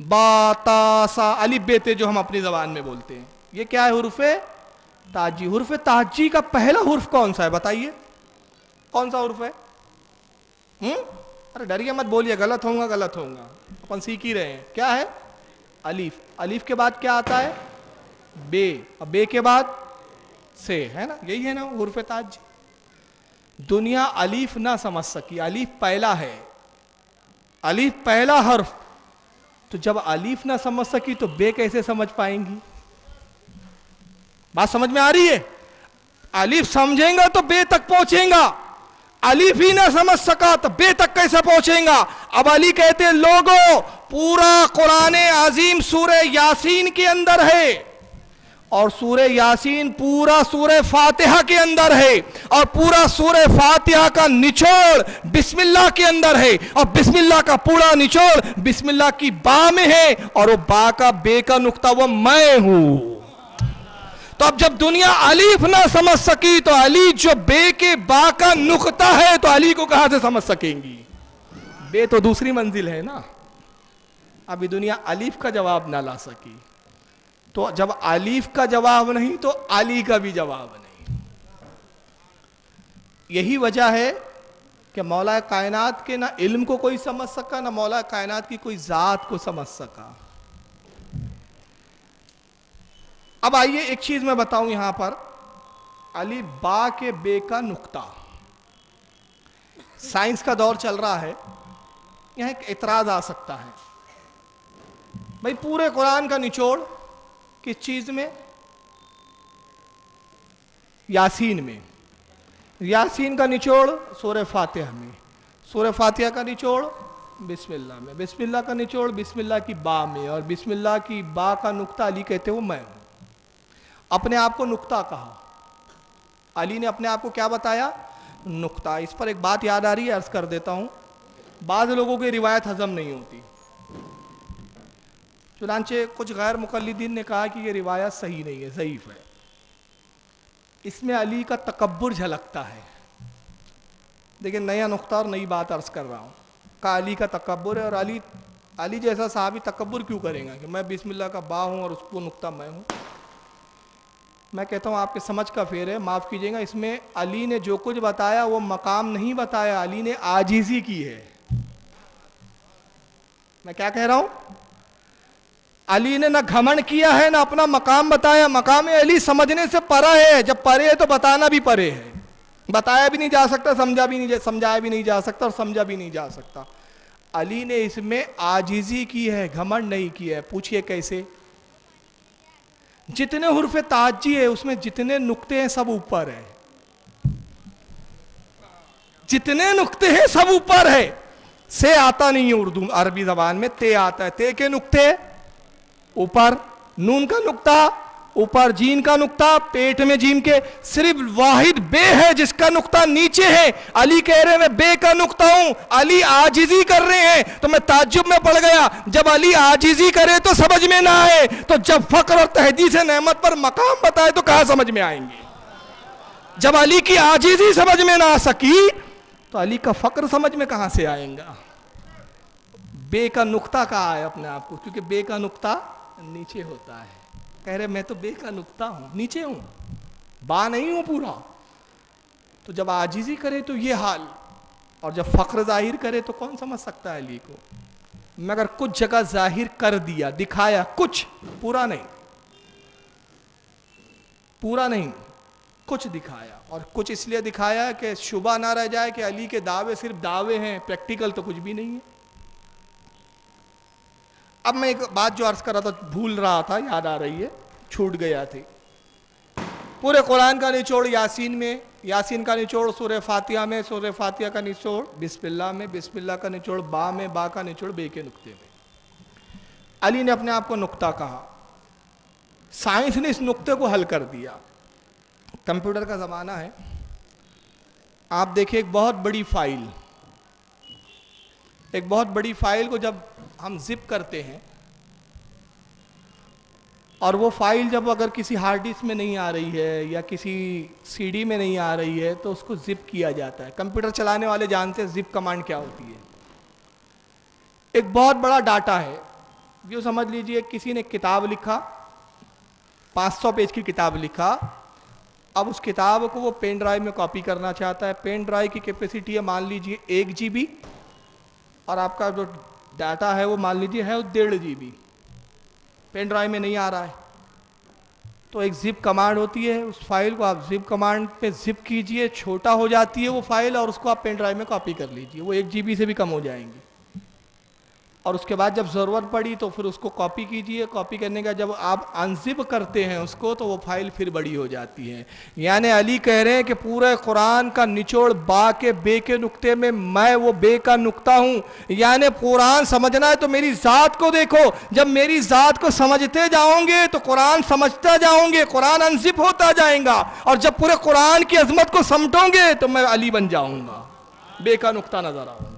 با تا سا، الف بے تے جو ہم اپنی زبان میں بولتے ہیں، یہ کیا ہے؟ حروف تہجی۔ حروف تہجی کا پہلا حرف کون سا ہے بتائیے؟ کون سا حرف ہے؟ ارے ڈریے مت، بولیے غلط ہوں گا اپن سیکھ ہی رہے ہیں۔ کیا ہے؟ الف۔ الف کے بعد کیا آتا ہے؟ بے، اور بے کے بعد سے، ہے نا؟ یہی ہے نا حروف تہجی۔ دنیا الف نہ سمجھ سکی، الف پہلا ہے، الف پہلا حرف، تو جب الف نہ سمجھ سکی تو بے کیسے سمجھ پائیں گی؟ بات سمجھ میں آ رہی ہے؟ الف سمجھیں گا تو بے تک پہنچیں گا، الف ہی نہ سمجھ سکا تو بے تک کیسے پہنچیں گا؟ اب علی کہتے ہیں لوگوں پورا قرآن عظیم سورہ یاسین کے اندر ہے، اور سورہ یاسین پورا سورہ فاتحہ کے اندر ہے، اور پورا سورہ فاتحہ کا نچوڑ بسم اللہ کے اندر ہے، اور بسم اللہ کا پورا نچوڑ بسم اللہ کی با میں ہے، اور وہ با کا بے کا نقطہ وہ میں ہوں۔ تو اب جب دنیا الف نہ سمجھ سکی تو علی جو بے کے با کا نقطہ ہے تو علی کو کہاں سے سمجھ سکیں گی؟ بے تو دوسری منزل ہے نا۔ ابھی دنیا الف کا جواب نہ لا سکی، تو جب الف کا جواب نہیں تو علی کا بھی جواب نہیں۔ یہی وجہ ہے کہ مولا کائنات کے نہ علم کو کوئی سمجھ سکا، نہ مولا کائنات کی کوئی ذات کو سمجھ سکا۔ اب آئیے ایک چیز میں بتاؤں یہاں پر، علی با کے بے کا نقطہ، سائنس کا دور چل رہا ہے، یہاں ایک اعتراض آ سکتا ہے، بھئی پورے قرآن کا نچوڑ کس چیز میں؟ یاسین میں۔ یاسین کا نچوڑ سورہ فاتحہ میں، سورہ فاتحہ کا نچوڑ بسم اللہ میں، بسم اللہ کا نچوڑ بسم اللہ کی با میں، اور بسم اللہ کی با کا نقطہ علی کہتے ہیں وہ میں ہوں۔ اپنے آپ کو نقطہ کہا، علی نے اپنے آپ کو کیا بتایا؟ نقطہ۔ اس پر ایک بات یاد آ رہی ہے، عرض کر دیتا ہوں، بعض لوگوں کی روایت ہضم نہیں ہوتی، چنانچہ کچھ غیر مقلدین نے کہا کہ یہ روایت صحیح نہیں ہے، ضعیف ہے، اس میں علی کا تکبر جھلکتا ہے۔ دیکھیں نیا نقطہ اور نئی بات عرض کر رہا ہوں، کہا علی کا تکبر ہے، اور علی علی جیسا صحابی تکبر کیوں کرے گا کہ میں بسم اللہ کا با ہوں اور اس کو نقطہ میں ہوں؟ میں کہتا ہوں آپ کے سمجھ کا فیر ہے، معاف کیجئے گا، اس میں علی نے جو کچھ بتایا وہ مقام نہیں بتایا، علی نے عاجزی کی ہے۔ میں کیا کہہ رہا ہوں؟ علی نے نہ گھمنڈ کیا ہے نہ اپنا مقام بتایا، مقام علی سمجھنے سے پرا ہے، جب پرے ہے تو بتانا بھی پرے ہے، بتایا بھی نہیں جا سکتا، سمجھایا بھی نہیں جا سکتا اور سمجھا بھی نہیں جا سکتا۔ علی نے اس میں عاجزی کی ہے، گھمنڈ نہیں کیا ہے۔ پوچھئے کیسے؟ جتنے حرف تعجی ہے اس میں جتنے نقطے ہیں سب اوپر ہے، جتنے نقطے ہیں سب اوپر ہے۔ سے آتا نہیں ہے اردو عربی زبان میں، تے آتا ہے، تے کے نقطے اوپر، نون کا نقطہ اوپر، جین کا نقطہ پیٹ میں جیم کے، صرف واحد بے ہے جس کا نقطہ نیچے ہے۔ علی کہہ رہے ہیں میں بے کا نقطہ ہوں، علی عاجزی کر رہے ہیں، تو میں تعجب میں پڑ گیا، جب علی عاجزی کرے تو سمجھ میں نہ آئے، تو جب فقر اور تحدیث نعمت پر مقام بتائے تو کہاں سمجھ میں آئیں گے؟ جب علی کی عاجزی سمجھ میں نہ آ سکی تو علی کا فقر سمجھ میں کہاں سے آئیں گا؟ بے کا نقطہ کہا ہے اپنے آپ کو، کیونکہ بے کا نقطہ نیچے ہوتا ہے۔ کہہ رہے میں تو بے کا نقطہ ہوں، نیچے ہوں، با نہیں ہوں پورا۔ تو جب عاجزی کرے تو یہ حال، اور جب فقر ظاہر کرے تو کون سمجھ سکتا ہے علی کو؟ مگر کچھ جگہ ظاہر کر دیا، دکھایا، کچھ پورا نہیں، پورا نہیں، کچھ دکھایا، اور کچھ اس لیے دکھایا کہ شبہ نہ رہ جائے کہ علی کے دعوے صرف دعوے ہیں، پریکٹیکل تو کچھ بھی نہیں ہے۔ اب میں ایک بات جو عرض کر رہا تھا بھول رہا تھا، یاد آ رہی ہے، چھوٹ گیا تھی۔ پورے قرآن کا نچوڑ یاسین میں، یاسین کا نچوڑ سورہ فاتحہ میں، سورہ فاتحہ کا نچوڑ بسم اللہ میں، بسم اللہ کا نچوڑ با میں، با کا نچوڑ بے کے نقطے میں۔ علی نے اپنے آپ کو نقطہ کہا، سائنس نے اس نقطے کو حل کر دیا۔ کمپیوٹر کا زمانہ ہے، آپ دیکھیں ایک بہت بڑی فائل کو جب ہم زپ کرتے ہیں، اور وہ فائل جب اگر کسی ہارڈ ڈسک میں نہیں آ رہی ہے یا کسی سی ڈی میں نہیں آ رہی ہے تو اس کو زپ کیا جاتا ہے۔ کمپیوٹر چلانے والے جانتے ہیں زپ کمانڈ کیا ہوتی ہے۔ ایک بہت بڑا ڈاٹا ہے، جو سمجھ لیجئے کسی نے کتاب لکھا، 500 پیج کی کتاب لکھا، اب اس کتاب کو وہ پین ڈرائیو میں کاپی کرنا چاہتا ہے۔ پین ڈرائیو کی کیپیسٹی ہے مان لیجئے 1 GB، اور آپ کا جو ڈاٹا ہے وہ مان لیجئے ہے 1.5 GB، پین ڈرائیو میں نہیں آ رہا ہے۔ تو ایک زپ کمانڈ ہوتی ہے، اس فائل کو آپ زپ کمانڈ پہ زپ کیجئے، چھوٹا ہو جاتی ہے وہ فائل، اور اس کو آپ پین ڈرائیو میں کاپی کر لیجئے، وہ 1 GB سے بھی کم ہو جائیں گی۔ اور اس کے بعد جب ضرورت پڑی تو پھر اس کو کاپی کیجئے، کاپی کرنے کا جب آپ انزپ کرتے ہیں اس کو تو وہ فائل پھر بڑی ہو جاتی ہے۔ یعنی علی کہہ رہے ہیں کہ پورے قرآن کا نچوڑ با کے بے کے نقطے میں وہ بے کا نقطہ ہوں۔ یعنی قرآن سمجھنا ہے تو میری ذات کو دیکھو، جب میری ذات کو سمجھتے جاؤں گے تو قرآن سمجھتا جاؤں گے، قرآن انزپ ہوتا جائیں گا، اور جب پورے قرآن کی عظمت کو سمٹوں گے تو میں علی بن جاؤں گا، بے کا نقطہ نظر آؤں گا۔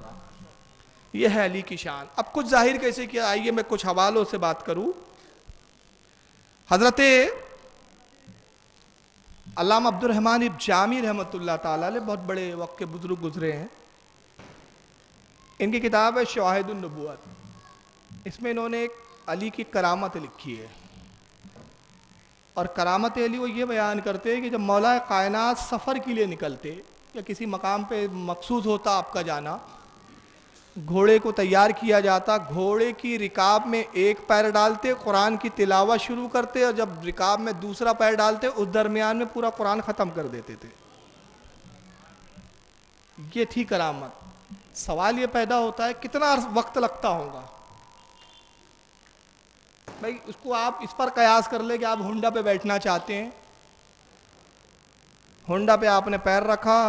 یہ ہے علی کی شان۔ اب کچھ ظاہر کیسے کیا، آئیے میں کچھ حوالوں سے بات کروں۔ حضرت علامہ عبد الرحمن جامی رحمۃ اللہ تعالیٰ علیہ بہت بڑے وقت کے بزرگ گزرے ہیں، ان کی کتاب ہے شواہد النبوت، اس میں انہوں نے ایک علی کی کرامت لکھی ہے، اور کرامت علی وہ یہ بیان کرتے ہیں کہ جب مولا کائنات سفر کے لیے نکلتے یا کسی مقام پہ مخصوص ہوتا آپ کا جانا، گھوڑے کو تیار کیا جاتا، گھوڑے کی رکاب میں ایک پیر ڈالتے، قرآن کی تلاوت شروع کرتے، اور جب رکاب میں دوسرا پیر ڈالتے اس درمیان میں پورا قرآن ختم کر دیتے تھے۔ یہ تھی کرامت۔ سوال یہ پیدا ہوتا ہے کتنا وقت لگتا ہوگا؟ بھائی اس کو آپ اس پر قیاس کر لیں کہ آپ ہونڈا پہ بیٹھنا چاہتے ہیں، ہونڈا پہ آپ نے پیر رکھا،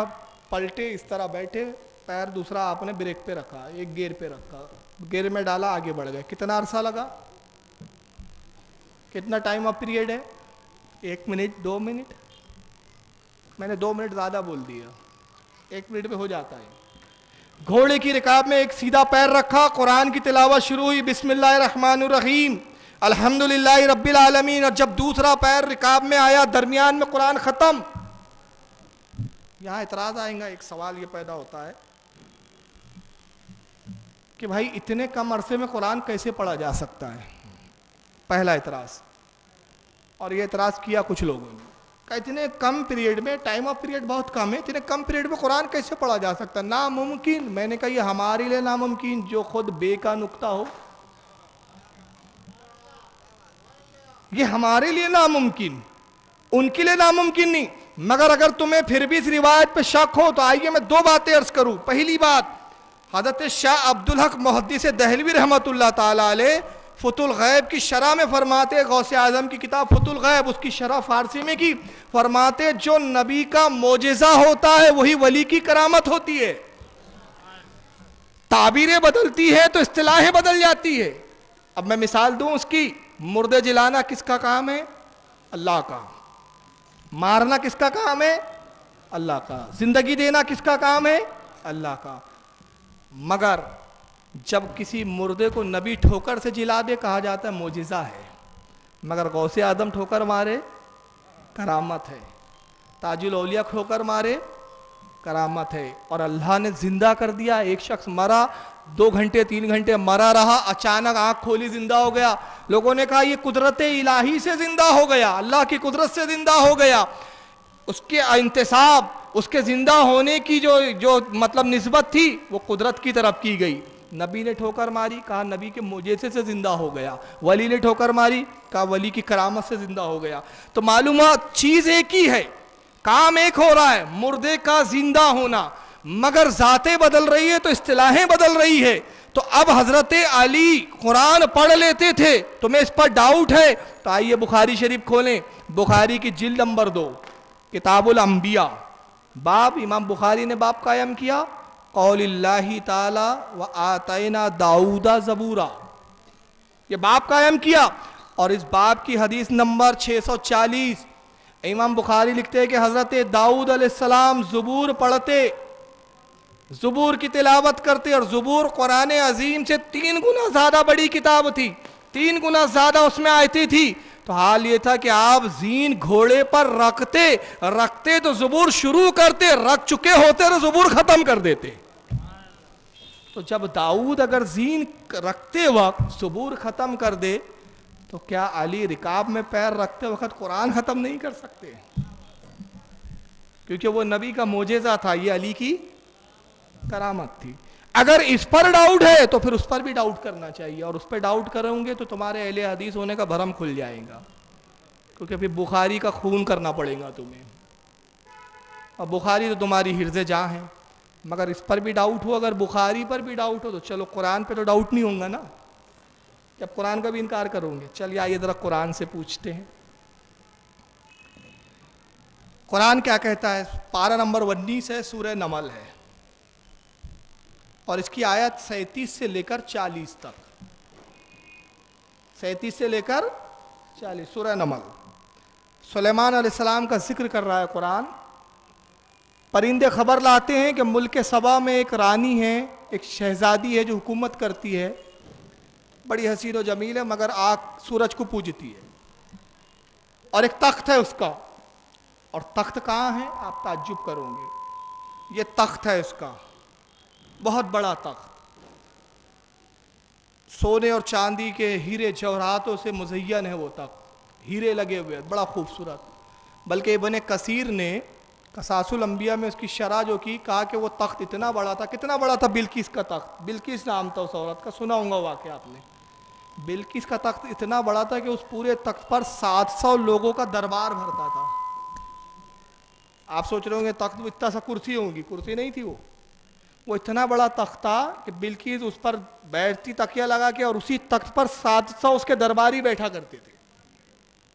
پلٹے، اس طرح بیٹھے، پیر دوسرا آپ نے بریک پہ رکھا، ایک گیئر پہ رکھا، گیئر میں ڈالا، آگے بڑھ گئے، کتنا عرصہ لگا؟ کتنا ٹائم آف پیریڈ ہے؟ 1 منٹ، 2 منٹ؟ میں نے 2 منٹ زیادہ بول دیا، 1 منٹ میں ہو جاتا ہے۔ گھوڑے کی رکاب میں ایک سیدھا پیر رکھا، قرآن کی تلاوت شروع ہوئی، بسم اللہ الرحمن الرحیم، الحمدللہ رب العالمین، اور جب دوسرا پیر رکاب میں آیا درمیان میں قرآن ختم۔ یہاں اعتراض آئیں گا، ایک سوال یہ پیدا ہوتا ہے کہ بھائی اتنے کم عرصے میں قرآن کیسے پڑھا جا سکتا ہے، پہلا اعتراض. اور یہ اعتراض کیا کچھ لوگوں نے کہ اتنے کم پیریڈ میں، ٹائم آف پیریڈ بہت کم ہے، اتنے کم پیریڈ میں قرآن کیسے پڑھا جا سکتا ہے، ناممکن. میں نے کہا یہ ہمارے لیے ناممکن جو خود بے کا نقطہ ہو، یہ ہمارے لیے ناممکن، ان کے لیے ناممکن نہیں. مگر اگر تمہیں پھر بھی اس روایت پہ شک ہو تو آئیے میں 2 باتیں عرض کروں. پہلی بات، حضرت شاہ عبدالحق محدث دہلوی رحمۃ اللہ تعالیٰ علیہ فتح الغیب کی شرح میں فرماتے، غوث اعظم کی کتاب فتح الغیب، اس کی شرح فارسی میں کی، فرماتے جو نبی کا معجزہ ہوتا ہے وہی ولی کی کرامت ہوتی ہے. تعبیریں بدلتی ہے تو اصطلاحیں بدل جاتی ہے. اب میں مثال دوں اس کی، مردے جلانا کس کا کام ہے؟ اللہ کا. مارنا کس کا کام ہے؟ اللہ کا. زندگی دینا کس کا کام ہے؟ اللہ کا. مگر جب کسی مردے کو نبی ٹھوکر سے جلا دے کہا جاتا ہے معجزہ ہے. مگر غوث اعظم ٹھوکر مارے کرامت ہے. تاج الاولیاء ٹھوکر مارے کرامت ہے. اور اللہ نے زندہ کر دیا. ایک شخص مرا، 2 گھنٹے 3 گھنٹے مرا رہا، اچانک آنکھ کھولی زندہ ہو گیا. لوگوں نے کہا یہ قدرت الہی سے زندہ ہو گیا، اللہ کی قدرت سے زندہ ہو گیا. اس کے انتساب، اس کے زندہ ہونے کی جو مطلب نسبت تھی وہ قدرت کی طرف کی گئی. نبی نے ٹھوکر ماری، کہا نبی کے معجزے سے زندہ ہو گیا. ولی نے ٹھوکر ماری، کہا ولی کی کرامت سے زندہ ہو گیا. تو معلومات چیز ایک ہی ہے، کام ایک ہو رہا ہے، مردے کا زندہ ہونا. مگر ذاتیں بدل رہی ہے تو اصطلاحیں بدل رہی ہے. تو اب حضرت علی قرآن پڑھ لیتے تھے، تمہیں اس پر ڈاؤٹ ہے تو آئیے بخاری شریف کھولیں. بخاری کی جلد نمبر 2، کتاب الانبیاء، باب امام بخاری نے باب قائم کیا قول اللہ تعالی وآتینا داؤد زبورا. یہ باب قائم کیا اور اس باب کی حدیث نمبر 640. امام بخاری لکھتے ہیں کہ حضرت داؤد علیہ السلام زبور پڑھتے، زبور کی تلاوت کرتے، اور زبور قرآن عظیم سے 3 گنا زیادہ بڑی کتاب تھی، 3 گنا زیادہ اس میں آیتیں تھی. تو حال یہ تھا کہ آپ زین گھوڑے پر رکھتے تو زبور شروع کرتے، رکھ چکے ہوتے تو زبور ختم کر دیتے. تو جب داؤد اگر زین رکھتے وقت زبور ختم کر دے تو کیا علی رکاب میں پیر رکھتے وقت قرآن ختم نہیں کر سکتے؟ کیونکہ وہ نبی کا معجزہ تھا، یہ علی کی کرامت تھی. اگر اس پر ڈاؤٹ ہے تو پھر اس پر بھی ڈاؤٹ کرنا چاہیے، اور اس پہ ڈاؤٹ کریں گے تو تمہارے اہل حدیث ہونے کا بھرم کھل جائے گا، کیونکہ پھر بخاری کا خون کرنا پڑے گا تمہیں. اور بخاری تو تمہاری حرز جاں ہے. مگر اس پر بھی ڈاؤٹ ہو، اگر بخاری پر بھی ڈاؤٹ ہو تو چلو قرآن پہ تو ڈاؤٹ نہیں ہوگا نا، جب قرآن کا بھی انکار کرو گے. چلیے آئیے ذرا قرآن سے پوچھتے ہیں قرآن کیا کہتا ہے. پارہ نمبر 19 ہے، سورہ نمل ہے، اور اس کی آیت 37 سے لے کر 40 تک. 37 سے لے کر 40 سورہ نمل. سلیمان علیہ السلام کا ذکر کر رہا ہے قرآن. پرندے خبر لاتے ہیں کہ ملک سبا میں ایک رانی ہے، ایک شہزادی ہے جو حکومت کرتی ہے، بڑی حسین و جمیل ہے، مگر سورج کو پوجتی ہے، اور ایک تخت ہے اس کا. اور تخت کہاں ہے؟ آپ تعجب کرو گے. یہ تخت ہے اس کا، بہت بڑا تخت، سونے اور چاندی کے ہیرے جواہراتوں سے مزین ہے وہ تخت، ہیرے لگے ہوئے، بڑا خوبصورت. بلکہ ابن کثیر نے قصاص الانبیاء میں اس کی شرح جو کی، کہا کہ وہ تخت اتنا بڑا تھا. کتنا بڑا تھا؟ بلقیس کا تخت. بلقیس نام تھا اس عورت کا، سنا ہوں گا واقعہ آپ نے. بلقیس کا تخت اتنا بڑا تھا کہ اس پورے تخت پر 700 لوگوں کا دربار بھرتا تھا. آپ سوچ رہے ہوں گے تخت اتنا سا کرسی ہوگی، کرسی نہیں تھی وہ اتنا بڑا تخت تھا کہ بلقیس اس پر بیٹھتی تکیہ لگا کے، اور اسی تخت پر 700 اس کے درباری بیٹھا کرتے تھے.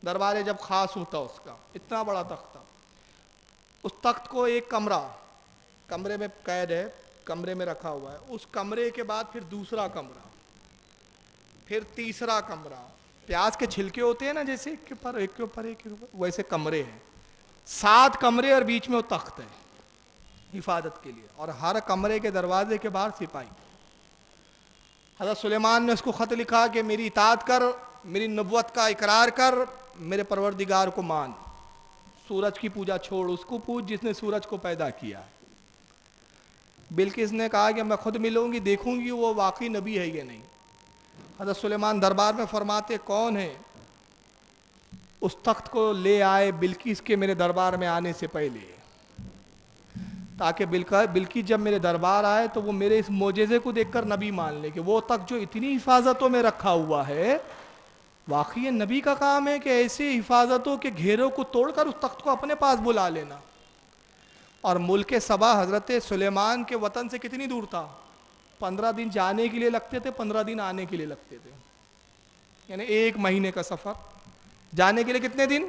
دربار جب خاص ہوتا اس کا، اتنا بڑا تخت تھا. اس تخت کو ایک کمرے میں قید ہے، کمرے میں رکھا ہوا ہے. اس کمرے کے بعد پھر دوسرا کمرہ، پھر تیسرا کمرہ. پیاز کے چھلکے ہوتے ہیں نا، جیسے ایک کے اوپر ایک، ویسے کمرے ہیں. 7 کمرے اور بیچ میں وہ تخت ہے حفاظت کے لیے، اور ہر کمرے کے دروازے کے باہر سپاہی. حضرت سلیمان نے اس کو خط لکھا کہ میری اطاعت کر، میری نبوت کا اقرار کر، میرے پروردگار کو مان، سورج کی پوجا چھوڑ، اس کو پوج جس نے سورج کو پیدا کیا. بلقیس نے کہا کہ میں خود ملوں گی، دیکھوں گی وہ واقعی نبی ہے یا نہیں۔ حضرت سلیمان دربار میں فرماتے کون ہے اس تخت کو لے آئے بلقیس کے میرے دربار میں آنے سے پہلے، تاکہ بلقیس جب میرے دربار آئے تو وہ میرے اس معجزے کو دیکھ کر نبی مان لے کہ وہ تخت جو اتنی حفاظتوں میں رکھا ہوا ہے واقعی نبی کا کام ہے کہ ایسی حفاظتوں کے گھیروں کو توڑ کر اس تخت کو اپنے پاس بلا لینا۔ اور ملک سبا حضرت سلیمان کے وطن سے کتنی دور تھا؟ 15 دن جانے کے لیے لگتے تھے، 15 دن آنے کے لیے لگتے تھے، یعنی 1 مہینے کا سفر۔ جانے کے لیے کتنے دن؟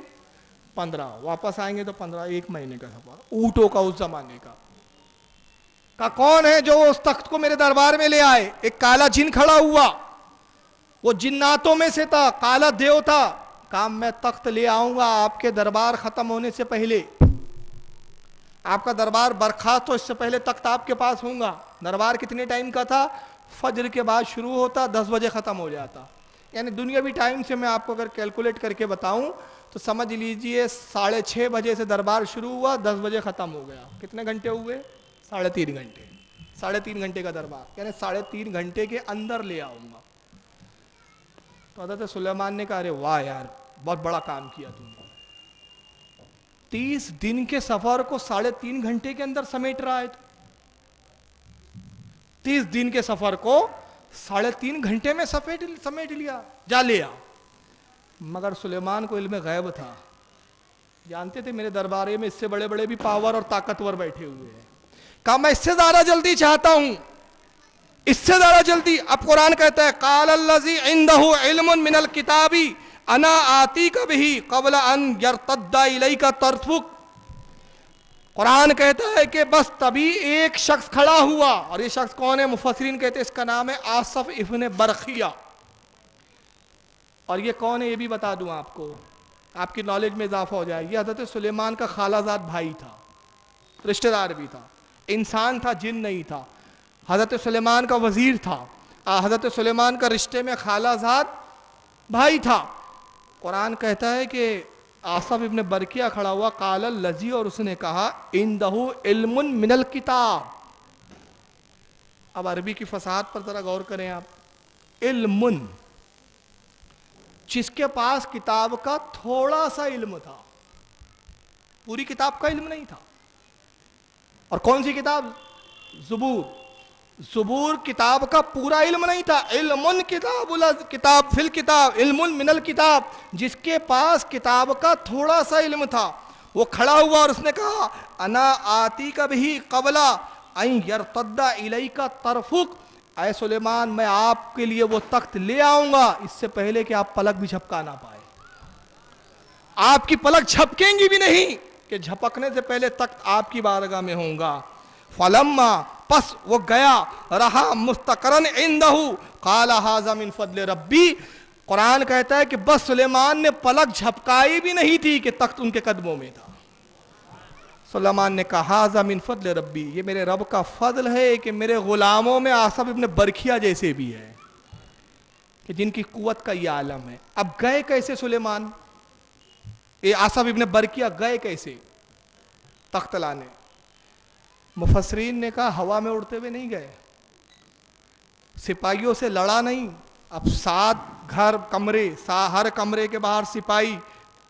15، واپس آئیں گے تو 15، 1 مہینے کا سفر اونٹوں کا اس زمانے کا۔ کون ہے جو اس تخت کو میرے دربار میں لے آئے؟ ایک کالا جن کھڑا ہوا، وہ جناتوں میں سے تھا، کالا دیو تھا۔ کہا میں تخت لے آؤں گا آپ کے دربار ختم ہونے سے پہلے، آپ کا دربار برخاست تو اس سے پہلے تخت آپ کے پاس ہوں گا۔ دربار کتنے ٹائم کا تھا؟ فجر کے بعد شروع ہوتا، 10 بجے ختم ہو جاتا، یعنی دنیاوی ٹائم سے میں آپ کو اگر کیلکولیٹ کر کے بتاؤں تو سمجھ لیجئے 6:30 بجے سے دربار شروع ہوا، 10 بجے ختم ہو گیا۔ کتنے گھنٹے ہوئے؟ 3.5 گھنٹے۔ 3.5 گھنٹے کا دربار، یعنی 3.5 گھنٹے کے اندر لے آؤں گا۔ تو حضرت سلیمان نے کہا ارے واہ یار، بہت بڑا کام کیا تم نے، 30 دن کے سفر کو 3.5 گھنٹے کے اندر سمیٹ رہا ہے۔ 30 دن کے سفر کو 3.5 گھنٹے میں سمیٹ لیا، جا لیا۔ مگر سلیمان کو علم غیب تھا، جانتے تھے میرے دربارے میں اس سے بڑے بڑے بھی پاور اور طاقتور بیٹھے ہوئے ہیں۔ کہا میں اس سے زیادہ جلدی چاہتا ہوں، اس سے زیادہ جلدی۔ اب قرآن کہتا ہے قال الذی عندہ علم من الکتاب انا آتیک بہ قبل ان یرتد الیک طرفک۔ قرآن کہتا ہے کہ بس تبھی ایک شخص کھڑا ہوا، اور یہ شخص کون ہے؟ مفسرین کہتے ہیں اس کا نام ہے آصف ابن برخیہ۔ اور یہ کون ہے یہ بھی بتا دوں آپ کو، آپ کی نالج میں اضافہ ہو جائے۔ یہ حضرت سلیمان کا خالہ زاد بھائی تھا، رشتہ دار بھی تھا، انسان تھا، جن نہیں تھا۔ حضرت سلیمان کا وزیر تھا، حضرت سلیمان کا رشتے میں خالہ زاد بھائی تھا۔ قرآن کہتا ہے کہ آصف ابن برکیہ کھڑا ہوا، قال الذی، اور اس نے کہا عندہ علم من الکتاب۔ اب عربی کی فصاحت پر ذرا غور کریں آپ۔ علم، جس کے پاس کتاب کا تھوڑا سا علم تھا، پوری کتاب کا علم نہیں تھا۔ اور کون سی کتاب؟ زبور۔ زبور کتاب کا پورا علم نہیں تھا۔ علم کتاب فی الکتاب، علم من الکتاب، جس کے پاس کتاب کا تھوڑا سا علم تھا، وہ کھڑا ہوا اور اس نے کہا انا آتیک بہ قبل ان یرتد الیک طرفک۔ اے سلیمان میں آپ کے لیے وہ تخت لے آؤں گا اس سے پہلے کہ آپ پلک بھی جھپکا نہ پائے، آپ کی پلک جھپکیں گی بھی نہیں، کہ جھپکنے سے پہلے تخت آپ کی بارگاہ میں ہوں گا۔ فلما، پس وہ گیا، رہا مستقرن عندہ، قال ھذا من فضل ربی۔ قرآن کہتا ہے کہ بس سلیمان نے پلک جھپکائی بھی نہیں تھی کہ تخت ان کے قدموں میں تھا۔ سلیمان نے کہا ھذا من فضل ربی، یہ میرے رب کا فضل ہے کہ میرے غلاموں میں آصف ابن برکیہ جیسے بھی ہے، کہ جن کی قوت کا یہ عالم ہے۔ اب گئے کیسے سلیمان؟ یہ آصف ابن برکیہ گئے کیسے تخت لانے؟ مفسرین نے کہا ہوا میں اڑتے ہوئے نہیں گئے، سپاہیوں سے لڑا نہیں۔ اب 7 گھر کمرے، ہر کمرے کے باہر سپاہی،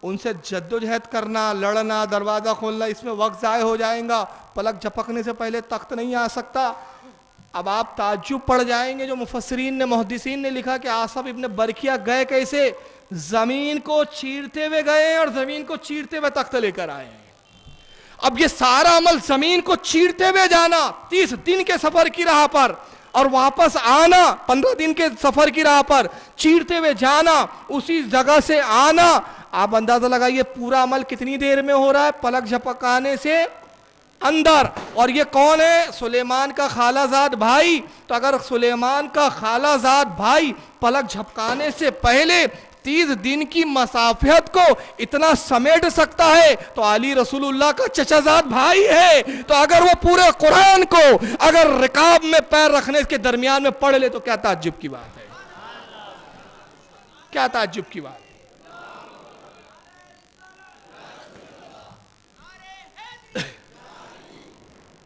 ان سے جدوجہد کرنا، لڑنا، دروازہ کھولنا، اس میں وقت ضائع ہو جائیں گا، پلک جھپکنے سے پہلے تخت نہیں آ سکتا۔ اب آپ تعجب پڑ جائیں گے جو مفسرین نے، محدثین نے لکھا کہ آصف ابن برکیہ گئے کیسے؟ زمین کو چیرتے ہوئے گئے اور زمین کو چیرتے ہوئے تخت لے کر آئے ہیں۔ اب یہ سارا عمل زمین کو چیرتے ہوئے جانا 30 دن کے سفر کی راہ پر، اور واپس آنا 15 دن کے سفر کی راہ پر، چیرتے ہوئے جانا، اسی جگہ سے آنا، آپ اندازہ لگائیے پورا عمل کتنی دیر میں ہو رہا ہے؟ پلک جھپکانے سے اندر۔ اور یہ کون ہے؟ سلیمان کا خالہ زاد بھائی۔ تو اگر سلیمان کا خالہ زاد بھائی پلک جھپکانے سے پہلے 30 دن کی مسافت کو اتنا سمیٹ سکتا ہے تو علی رسول اللہ کا چچا زاد بھائی ہے، تو اگر وہ پورے قرآن کو اگر رکاب میں پیر رکھنے کے درمیان میں پڑھ لے تو کیا تعجب کی بات ہے؟ کیا تعجب کی بات ہے؟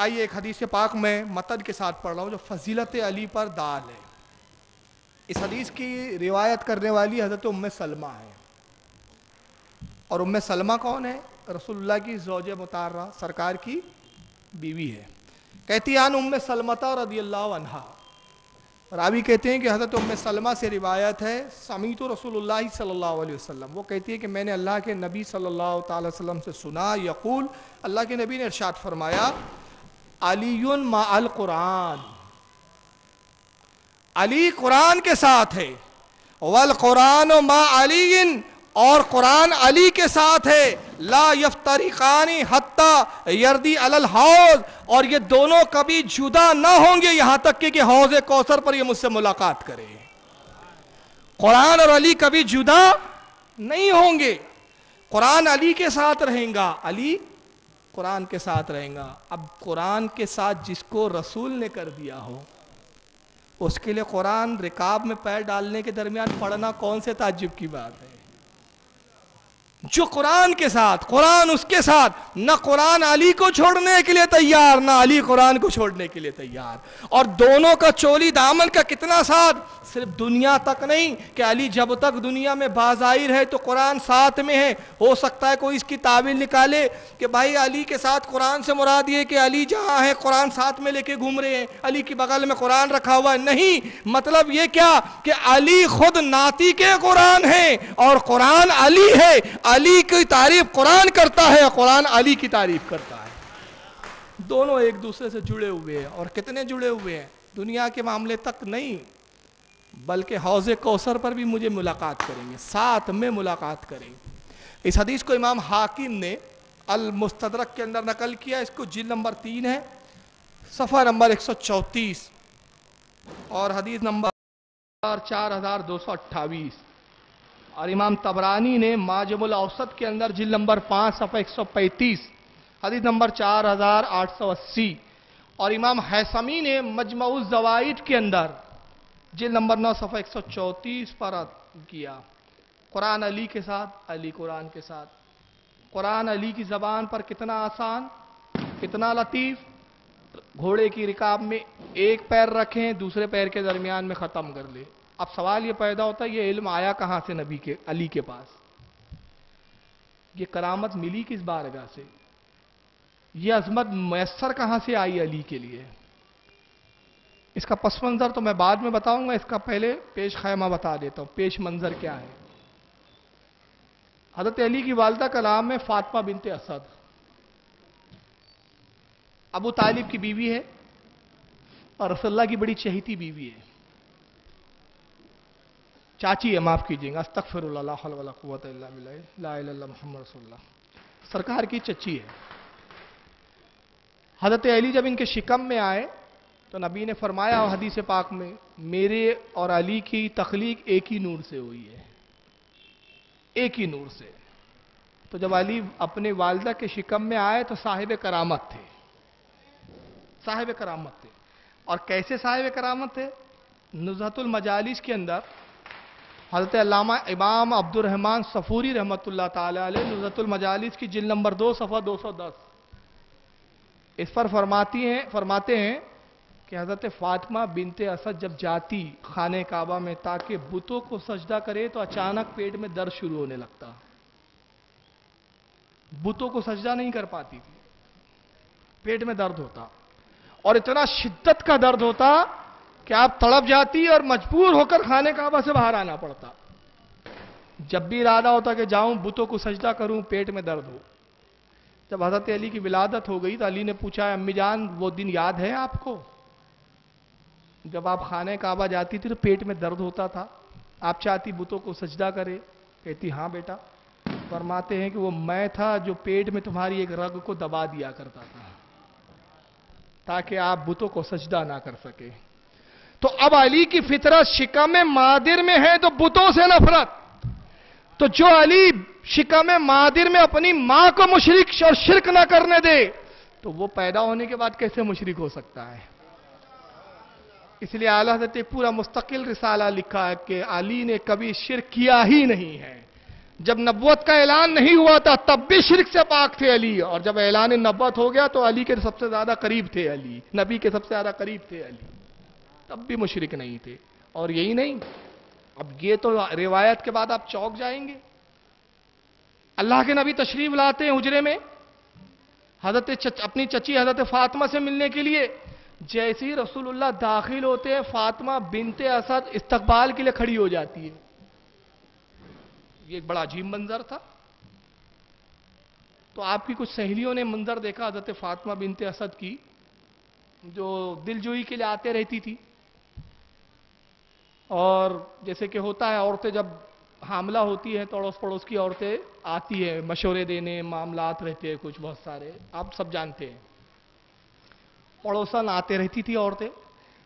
آئیے ایک حدیث پاک میں متن کے ساتھ پڑھ رہا ہوں جو فضیلت علی پر دال ہے. اس حدیث کی روایت کرنے والی حضرت ام سلمہ ہے. اور ام سلمہ کون ہے؟ رسول اللہ کی زوج مطہرہ سرکار کی بیوی ہے. کہتی ہے ام سلمہ رضی اللہ عنہا. راوی کہتے ہیں کہ حضرت ام سلمہ سے روایت ہے سمیت رسول اللہ صلی اللہ علیہ وسلم. وہ کہتی ہے کہ میں نے اللہ کے نبی صلی اللہ تعالی وسلم سے سنا یقول، اللہ کے نبی نے ارشاد فرمایا علی مع القرآن، علی قرآن کے ساتھ ہے، والقرآن مع علی، اور قرآن علی کے ساتھ ہے، لا یفترقان حتی یردی علی الحوض، اور یہ دونوں کبھی جدا نہ ہوں گے یہاں تک کہ حوض کوثر پر یہ مجھ سے ملاقات کرے. قرآن اور علی کبھی جدا نہیں ہوں گے. قرآن علی کے ساتھ رہیں گا، علی قرآن کے ساتھ رہیں گا. اب قرآن کے ساتھ جس کو رسول نے کر دیا ہو اس کے لیے قرآن رکاب میں پیر ڈالنے کے درمیان پڑھنا کون سے تعجب کی بات ہے؟ جو قرآن کے ساتھ، قرآن اس کے ساتھ، نہ قرآن علی کو چھوڑنے کے لیے تیار نہ علی قرآن کو چھوڑنے کے لیے تیار. اور دونوں کا چولی دامن کا کتنا ساتھ، صرف دنیا تک نہیں کہ علی جب تک دنیا میں باظاہر ہے تو قرآن ساتھ میں ہے. ہو سکتا ہے کوئی اس کی تعویل نکالے کہ بھائی علی کے ساتھ قرآن سے مراد یہ کہ علی جہاں ہے قرآن ساتھ میں لے کے گھوم رہے ہیں، علی کی بغل میں قرآن رکھا ہوا ہے. نہیں، مطلب یہ کیا کہ علی خود ناطق کے قرآن ہے اور قرآن علی ہے. علی کی تعریف قرآن کرتا ہے، قرآن علی کی تعریف کرتا ہے. دونوں ایک دوسرے سے جڑے ہوئے ہیں. اور کتنے جڑے ہوئے ہیں؟ دنیا کے معاملے تک نہیں بلکہ حوض کوثر پر بھی مجھے ملاقات کریں گے، ساتھ میں ملاقات کریں گے. اس حدیث کو امام حاکم نے المستدرک کے اندر نقل کیا. اس کو جلد نمبر 3 ہے، صفحہ نمبر 134 اور حدیث نمبر 4228. اور امام طبرانی نے معجم الاوسط کے اندر جلد نمبر 5 صفحہ 135 حدیث نمبر 4880. اور امام حیثمی نے مجمع الزوائد کے اندر جلد نمبر 9 صفحہ 134 پر کیا. قرآن علی کے ساتھ، علی قرآن کے ساتھ. قرآن علی کی زبان پر کتنا آسان، کتنا لطیف. گھوڑے کی رکاب میں ایک پیر رکھیں دوسرے پیر کے درمیان میں ختم کر لے. اب سوال یہ پیدا ہوتا ہے یہ علم آیا کہاں سے نبی کے علی کے پاس؟ یہ کرامت ملی کس بارگاہ سے؟ یہ عظمت میسر کہاں سے آئی علی کے لیے؟ اس کا پس منظر تو میں بعد میں بتاؤں گا، اس کا پہلے پیش خیمہ بتا دیتا ہوں. پیش منظر کیا ہے؟ حضرت علی کی والدہ کا نام ہے فاطمہ بنت اسد، ابو طالب کی بیوی ہے اور رسول اللہ کی بڑی چہیتی بیوی ہے، چاچی ہے، معاف کیجیے گا، استغفر اللہ، لا حول ولا قوت الا باللہ، لا الہ الا اللہ محمد رسول اللہ. سرکار کی چچی ہے. حضرت علی جب ان کے شکم میں آئے تو نبی نے فرمایا حدیث پاک میں میرے اور علی کی تخلیق ایک ہی نور سے ہوئی ہے، ایک ہی نور سے. تو جب علی اپنے والدہ کے شکم میں آئے تو صاحب کرامت تھے، صاحب کرامت تھے. اور کیسے صاحب کرامت تھے؟ نزہۃ المجالس کے اندر حضرت علامہ امام عبد الرحمن صفوری رحمۃ اللہ تعالی علیہ نزہۃ المجالس کی جلد نمبر 2 صفحہ 210 اس پر فرماتے ہیں کہ حضرت فاطمہ بنت اسد جب جاتی خانہ کعبہ میں تاکہ بتوں کو سجدہ کرے تو اچانک پیٹ میں درد شروع ہونے لگتا. بتوں کو سجدہ نہیں کر پاتی تھی، پیٹ میں درد ہوتا اور اتنا شدت کا درد ہوتا کہ آپ تڑپ جاتی اور مجبور ہو کر خانہ کعبہ سے باہر آنا پڑتا. جب بھی ارادہ ہوتا کہ جاؤں بتوں کو سجدہ کروں، پیٹ میں درد ہو. جب حضرت علی کی ولادت ہو گئی تو علی نے پوچھا امی جان وہ دن یاد ہے آپ کو جب آپ خانہ کعبہ جاتی تھی تو پیٹ میں درد ہوتا تھا، آپ چاہتی بتوں کو سجدہ کرے؟ کہتی ہاں بیٹا. فرماتے ہیں کہ وہ میں تھا جو پیٹ میں تمہاری ایک رگ کو دبا دیا کرتا تھا تاکہ آپ بتوں کو سجدہ نہ کر سکے. تو اب علی کی فطرت شکم مادر میں ہے تو بتوں سے نفرت. تو جو علی شکم مادر میں اپنی ماں کو مشرک اور شرک نہ کرنے دے تو وہ پیدا ہونے کے بعد کیسے مشرک ہو سکتا ہے؟ اس لیے اعلیٰ حضرت پورا مستقل رسالہ لکھا ہے کہ علی نے کبھی شرک کیا ہی نہیں ہے. جب نبوت کا اعلان نہیں ہوا تھا تب بھی شرک سے پاک تھے علی، اور جب اعلان نبوت ہو گیا تو علی کے سب سے زیادہ قریب تھے علی، نبی کے سب سے زیادہ قریب تھے علی، تب بھی مشرک نہیں تھے۔ اور یہی نہیں، اب یہ تو روایت کے بعد آپ چوک جائیں گے، اللہ کے نبی تشریف لاتے ہیں حجرے میں اپنی چچی حضرت فاطمہ سے ملنے کے لیے، جیسے ہی رسول اللہ داخل ہوتے ہیں فاطمہ بنت اسد استقبال کے لیے کھڑی ہو جاتی ہے۔ یہ ایک بڑا عجیب منظر تھا۔ تو آپ کی کچھ سہیلیوں نے منظر دیکھا حضرت فاطمہ بنت اسد کی، جو دلجوئی کے لیے آتے رہتی تھی، اور جیسے کہ ہوتا ہے عورتیں جب حاملہ ہوتی ہیں تو اڑوس پڑوس کی عورتیں آتی ہیں مشورے دینے، معاملات رہتے ہیں کچھ بہت سارے، آپ سب جانتے ہیں، پڑوسن آتے رہتی تھی عورتیں۔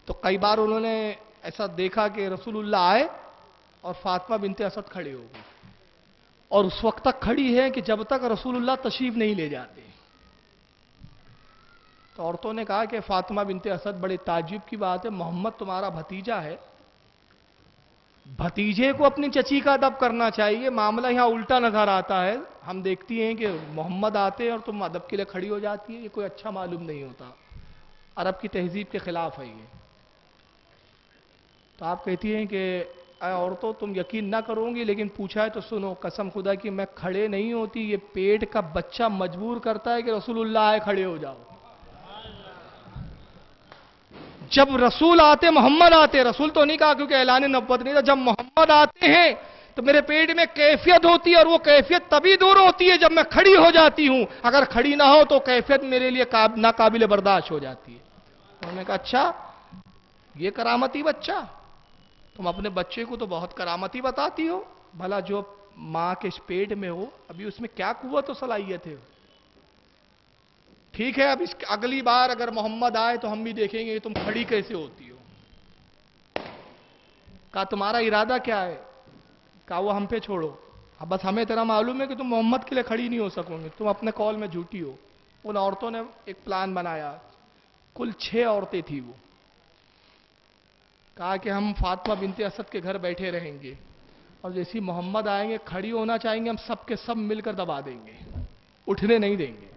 تو کئی بار انہوں نے ایسا دیکھا کہ رسول اللہ آئے اور فاطمہ بنت اسد کھڑے ہو گئی، اور اس وقت تک کھڑی ہے کہ جب تک رسول اللہ تشریف نہیں لے جاتے۔ تو عورتوں نے کہا کہ فاطمہ بنت اسد بڑے تعجب کی بات ہے، محمد تمہارا بھتیجا ہے، بھتیجے کو اپنی چچی کا ادب کرنا چاہیے، معاملہ یہاں الٹا نظر آتا ہے۔ ہم دیکھتی ہیں کہ محمد آتے ہیں اور تم ادب کے لیے کھڑی ہو جاتی ہے، یہ کوئی اچھا معلوم نہیں ہوتا، عرب کی تہذیب کے خلاف ہے یہ۔ تو آپ کہتی ہیں کہ اے عورتوں تم یقین نہ کرو گی، لیکن پوچھا ہے تو سنو، قسم خدا کی میں کھڑے نہیں ہوتی، یہ پیٹ کا بچہ مجبور کرتا ہے کہ رسول اللہ آئے کھڑے ہو جاؤ۔ جب رسول آتے، محمد آتے، رسول تو نہیں کہا کیونکہ اعلان نبوت نہیں تھا، جب محمد آتے ہیں تو میرے پیٹ میں کیفیت ہوتی ہے، اور وہ کیفیت تبھی دور ہوتی ہے جب میں کھڑی ہو جاتی ہوں، اگر کھڑی نہ ہو تو کیفیت میرے لیے ناقابل برداشت ہو جاتی ہے۔ انہوں نے کہا اچھا یہ کرامتی بچہ، تم اپنے بچے کو تو بہت کرامتی بتاتی ہو، بھلا جو ماں کے پیٹ میں ہو ابھی اس میں کیا قوت و صلاحیت ہے؟ ٹھیک ہے، اب اگلی بار اگر محمد آئے تو ہم بھی دیکھیں گے کہ تم کھڑی کیسے ہوتی ہو۔ کہا تمہارا ارادہ کیا ہے؟ کہا وہ ہم پہ چھوڑو، اب بس ہمیں تیرا معلوم ہے کہ تم محمد کے لیے کھڑی نہیں ہو سکو گے، تم اپنے قول میں جھوٹی ہو۔ ان عورتوں نے ایک پلان بنایا، کل 6 عورتیں تھیں وہ، کہا کہ ہم فاطمہ بنت اسد کے گھر بیٹھے رہیں گے، اور جیسی محمد آئیں گے کھڑی ہونا چاہیں گے، ہم سب کے سب مل کر دبا دیں گے، اٹھنے نہیں دیں گے،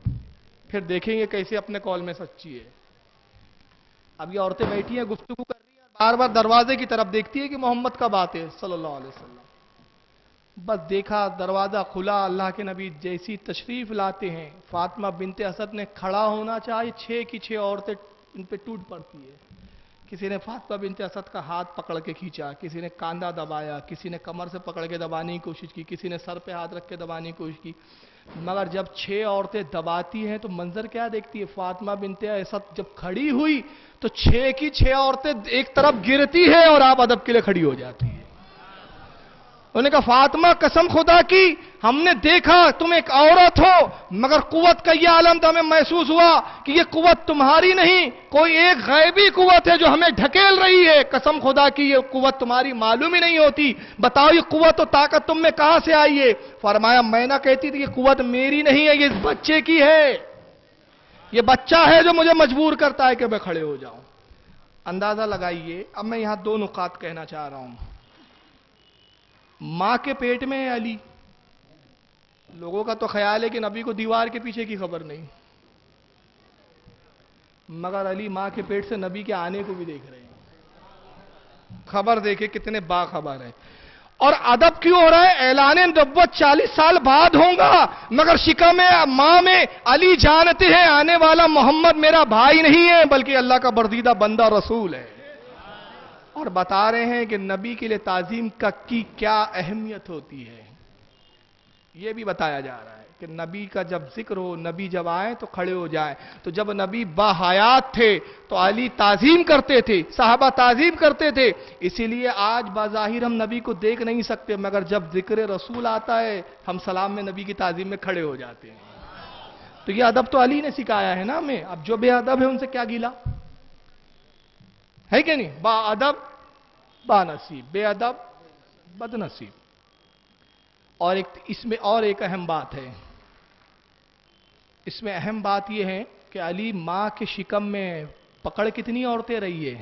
پھر دیکھیں گے کیسے اپنے قول میں سچی ہے۔ اب یہ عورتیں بیٹھی ہیں گفتگو کر رہی ہیں، بار بار دروازے کی طرف دیکھتی ہے کہ محمد کب آتے ہیں صلی اللہ علیہ وسلم۔ بس دیکھا دروازہ کھلا، اللہ کے نبی جیسی تشریف لاتے ہیں، فاطمہ بنت اسد نے کھڑا ہونا چاہے، 6 کی 6 عورتیں ان پہ ٹوٹ پڑتی ہے۔ کسی نے فاطمہ بنت اسد کا ہاتھ پکڑ کے کھینچا، کسی نے کاندھا دبایا، کسی نے کمر سے پکڑ کے دبانے کی کوشش کی، کسی نے سر پہ ہاتھ رکھ کے دبانے کی کوشش کی، مگر جب 6 عورتیں دباتی ہیں تو منظر کیا دیکھتی ہے؟ فاطمہ بنت اسد جب کھڑی ہوئی تو 6 کی 6 عورتیں ایک طرف گرتی ہے اور آپ ادب کے لیے کھڑی ہو جاتی ہیں۔ انہوں نے کہا فاطمہ قسم خدا کی ہم نے دیکھا تم ایک عورت ہو، مگر قوت کا یہ عالم تو ہمیں محسوس ہوا کہ یہ قوت تمہاری نہیں، کوئی ایک غیبی قوت ہے جو ہمیں ڈھکیل رہی ہے، قسم خدا کی یہ قوت تمہاری معلوم ہی نہیں ہوتی، بتاؤ یہ قوت و طاقت تم میں کہاں سے آئی ہے؟ فرمایا میں نہ کہتی تھی یہ قوت میری نہیں ہے، یہ اس بچے کی ہے، یہ بچہ ہے جو مجھے مجبور کرتا ہے کہ میں کھڑے ہو جاؤں۔ اندازہ لگائیے، اب میں یہاں 2 نقاط کہنا چاہ رہا ہوں۔ ماں کے پیٹ میں ہے علی، لوگوں کا تو خیال ہے کہ نبی کو دیوار کے پیچھے کی خبر نہیں، مگر علی ماں کے پیٹ سے نبی کے آنے کو بھی دیکھ رہے ہیں، خبر دیکھے کتنے باخبر ہے۔ اور ادب کیوں ہو رہا ہے؟ اعلان نبوت 40 سال بعد ہوگا، مگر شکم ماں میں علی جانتے ہیں آنے والا محمد میرا بھائی نہیں ہے بلکہ اللہ کا برگزیدہ بندہ رسول ہے، اور بتا رہے ہیں کہ نبی کے لیے تعظیم کی کیا اہمیت ہوتی ہے، یہ بھی بتایا جا رہا ہے کہ نبی کا جب ذکر ہو، نبی جب آئیں تو کھڑے ہو جائیں۔ تو جب نبی باحیات تھے تو علی تعظیم کرتے تھے، صحابہ تعظیم کرتے تھے، اسی لیے آج بظاہر ہم نبی کو دیکھ نہیں سکتے، مگر جب ذکر رسول آتا ہے ہم سلام میں نبی کی تعظیم میں کھڑے ہو جاتے ہیں۔ تو یہ ادب تو علی نے سکھایا ہے نا ہمیں، اب جو بے ادب ہے ان سے کیا گیلا ہے کہ نہیں؟ با ادب با نصیب، بے ادب بد نصیب۔ اور اس میں اور ایک اہم بات ہے، اس میں اہم بات یہ ہے کہ علی ماں کے شکم میں پکڑ کتنی عورتیں رہی ہے؟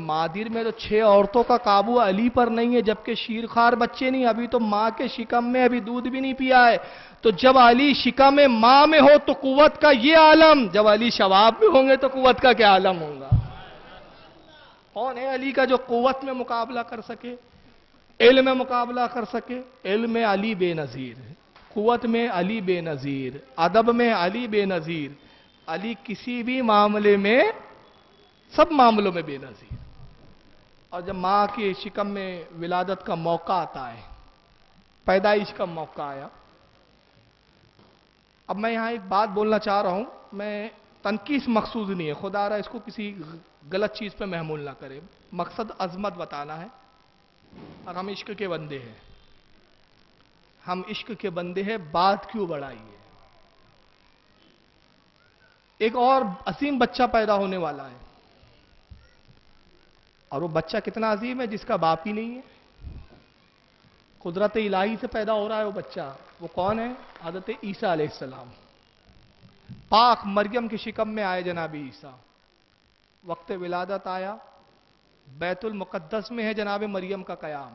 مادر میں، تو 6 عورتوں کا قابو علی پر نہیں ہے، جبکہ شیرخوار بچے نہیں، ابھی تو ماں کے شکم میں ابھی دودھ بھی نہیں پیا ہے۔ تو جب علی شکم ماں میں ہو تو قوت کا یہ عالم، جب علی شباب میں ہوں گے تو قوت کا کیا عالم ہوگا؟ کون ہے علی کا جو قوت میں مقابلہ کر سکے، علم میں مقابلہ کر سکے؟ علم میں علی بے نظیر، قوت میں علی بے نظیر، ادب میں علی بے نظیر، علی کسی بھی معاملے میں، سب معاملوں میں بے نظیر۔ اور جب ماں کی شکم میں ولادت کا موقع آتا ہے، پیدائش کا موقع آیا، اب میں یہاں ایک بات بولنا چاہ رہا ہوں، میں تنقیص مقصود نہیں ہے، خدا رہا اس کو کسی غلط چیز پہ محمول نہ کرے، مقصد عظمت بتانا ہے۔ اور ہم عشق کے بندے ہیں، ہم عشق کے بندے ہیں، بات کیوں بڑھائی ہے؟ ایک اور عظیم بچہ پیدا ہونے والا ہے، اور وہ بچہ کتنا عظیم ہے، جس کا باپ ہی نہیں ہے، قدرت الہی سے پیدا ہو رہا ہے وہ بچہ۔ وہ کون ہے؟ حضرت عیسیٰ علیہ السلام، پاک مریم کی شکم میں آئے جناب عیسیٰ، وقت ولادت آیا، بیت المقدس میں ہے جناب مریم کا قیام،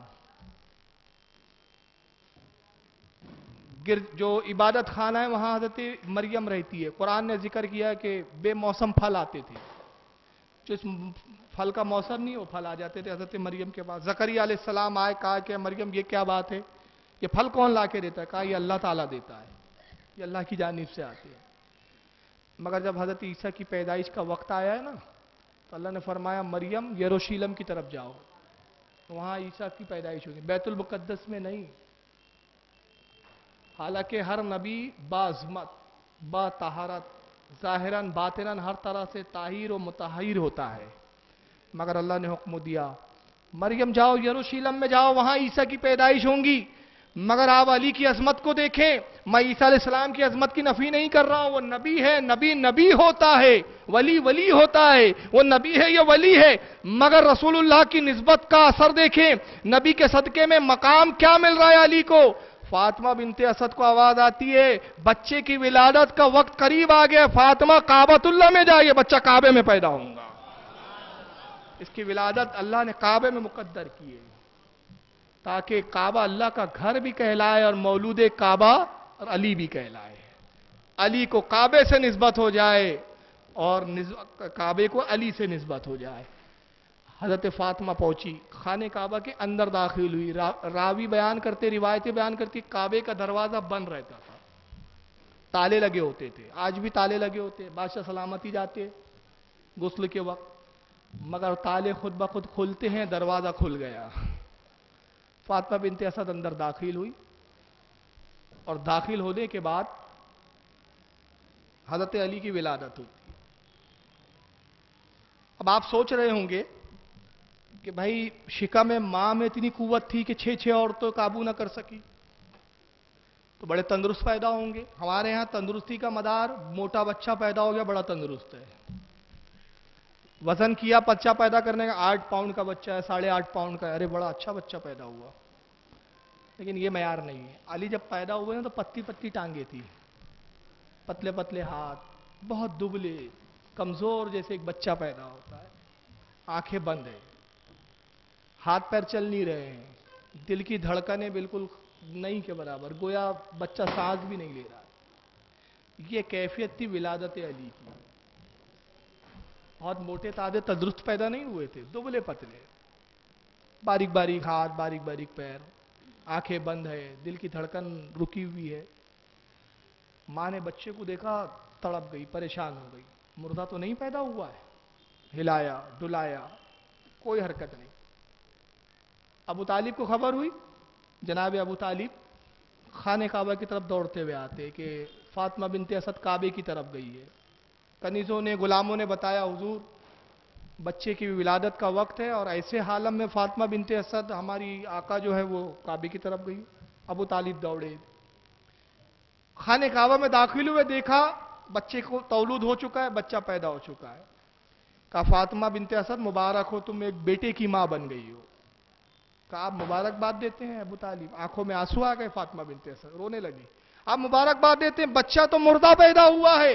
جو عبادت خانہ ہے وہاں حضرت مریم رہتی ہے۔ قرآن نے ذکر کیا کہ بے موسم پھل آتے تھے، جو اس پھل کا موسم نہیں، وہ پھل آ جاتے تھے حضرت مریم کے پاس۔ زکریا علیہ السلام آئے، کہا کہ مریم یہ کیا بات ہے، یہ پھل کون لا کے دیتا ہے؟ کہا یہ اللہ تعالیٰ دیتا ہے، یہ اللہ کی جانب سے آتے ہیں۔ مگر جب حضرت عیسیٰ کی پیدائش کا وقت آیا ہے نا، تو اللہ نے فرمایا مریم یروشلم کی طرف جاؤ، وہاں عیسیٰ کی پیدائش ہوگی، بیت المقدس میں نہیں۔ حالانکہ ہر نبی باعظمت، با طہارت، ظاہراً باطناً ہر طرح سے طاہر و مطہر ہوتا ہے، مگر اللہ نے حکم دیا مریم جاؤ یروشلم میں جاؤ، وہاں عیسیٰ کی پیدائش ہوں گی۔ مگر آپ علی کی عظمت کو دیکھیں، میں عیسیٰ علیہ السلام کی عظمت کی نفی نہیں کر رہا ہوں، وہ نبی ہے، نبی نبی ہوتا ہے، ولی ولی ہوتا ہے، وہ نبی ہے یا ولی ہے، مگر رسول اللہ کی نسبت کا اثر دیکھیں، نبی کے صدقے میں مقام کیا مل رہا ہے علی کو۔ فاطمہ بنت اسد کو آواز آتی ہے بچے کی ولادت کا وقت قریب آ گیا، فاطمہ کعبۃ اللہ میں جائے، بچہ کعبے میں پیدا ہوگا۔ اس کی ولادت اللہ نے کعبے میں مقدر کی ہے، تاکہ کعبہ اللہ کا گھر بھی کہلائے اور مولود کعبہ اور علی بھی کہلائے، علی کو کعبے سے نسبت ہو جائے اور کعبے کو علی سے نسبت ہو جائے۔ حضرت فاطمہ پہنچی، خانہ کعبہ کے اندر داخل ہوئی، راوی بیان کرتے، روایتیں بیان کرتی، کعبے کا دروازہ بند رہتا تھا، تالے لگے ہوتے تھے، آج بھی تالے لگے ہوتے، بادشاہ سلامتی جاتے غسل کے وقت، مگر تالے خود بخود کھلتے ہیں، دروازہ کھل گیا۔ فاطمہ بنت اسد اندر داخل ہوئی، اور داخل ہونے کے بعد حضرت علی کی ولادت ہوئی۔ اب آپ سوچ رہے ہوں گے کہ بھائی شکم ماں میں اتنی قوت تھی کہ 6 عورتوں قابو نہ کر سکی، تو بڑے تندرست پیدا ہوں گے۔ ہمارے ہاں تندرستی کا مدار، موٹا بچہ پیدا ہو گیا بڑا تندرست ہے، وزن کیا بچہ پیدا کرنے کا، 8 پاؤنڈ کا بچہ ہے، 8.5 پاؤنڈ کا ہے، ارے بڑا اچھا بچہ پیدا ہوا، لیکن یہ معیار نہیں ہے۔ علی جب پیدا ہوئے ہیں تو پتلی پتلی ٹانگیں تھی، پتلے پتلے ہاتھ، بہت دبلے کمزور، جیسے ایک بچہ پیدا ہوتا ہے، آنکھیں بند ہیں، ہاتھ پیر چل نہیں رہے ہیں، دل کی دھڑکنیں بالکل نہیں کے برابر، گویا بچہ سانس بھی نہیں لے رہا۔ یہ کیفیت تھی ولادت علی کی۔ بہت موٹے تازے تندرست پیدا نہیں ہوئے تھے، دبلے پتلے، باریک باریک ہاتھ، باریک باریک پیر، آنکھیں بند ہے، دل کی دھڑکن رکی ہوئی ہے۔ ماں نے بچے کو دیکھا، تڑپ گئی، پریشان ہو گئی، مردہ تو نہیں پیدا ہوا ہے، ہلایا ڈلایا، کوئی حرکت نہیں۔ ابو طالب کو خبر ہوئی، جناب ابو طالب خانہ کعبہ کی طرف دوڑتے ہوئے آتے کہ فاطمہ بنت اسد کعبے کی طرف گئی ہے۔ کنیزوں نے، غلاموں نے بتایا حضور بچے کی ولادت کا وقت ہے، اور ایسے حالم میں فاطمہ بنت اسد ہماری آقا جو ہے وہ کعبے کی طرف گئی۔ ابو طالب دوڑے، خانہ کعبہ میں داخل ہوئے، دیکھا بچے کو تولد ہو چکا ہے، بچہ پیدا ہو چکا ہے۔ کہا فاطمہ بنت اسد مبارک ہو، تم ایک بیٹے کی ماں بن گئی ہو۔ کہا آپ مبارکباد دیتے ہیں؟ ابو طالب آنکھوں میں آنسو آ گئے، فاطمہ بنت اسد رونے لگی، آپ مبارکباد دیتے ہیں، بچہ تو مردہ پیدا ہوا ہے۔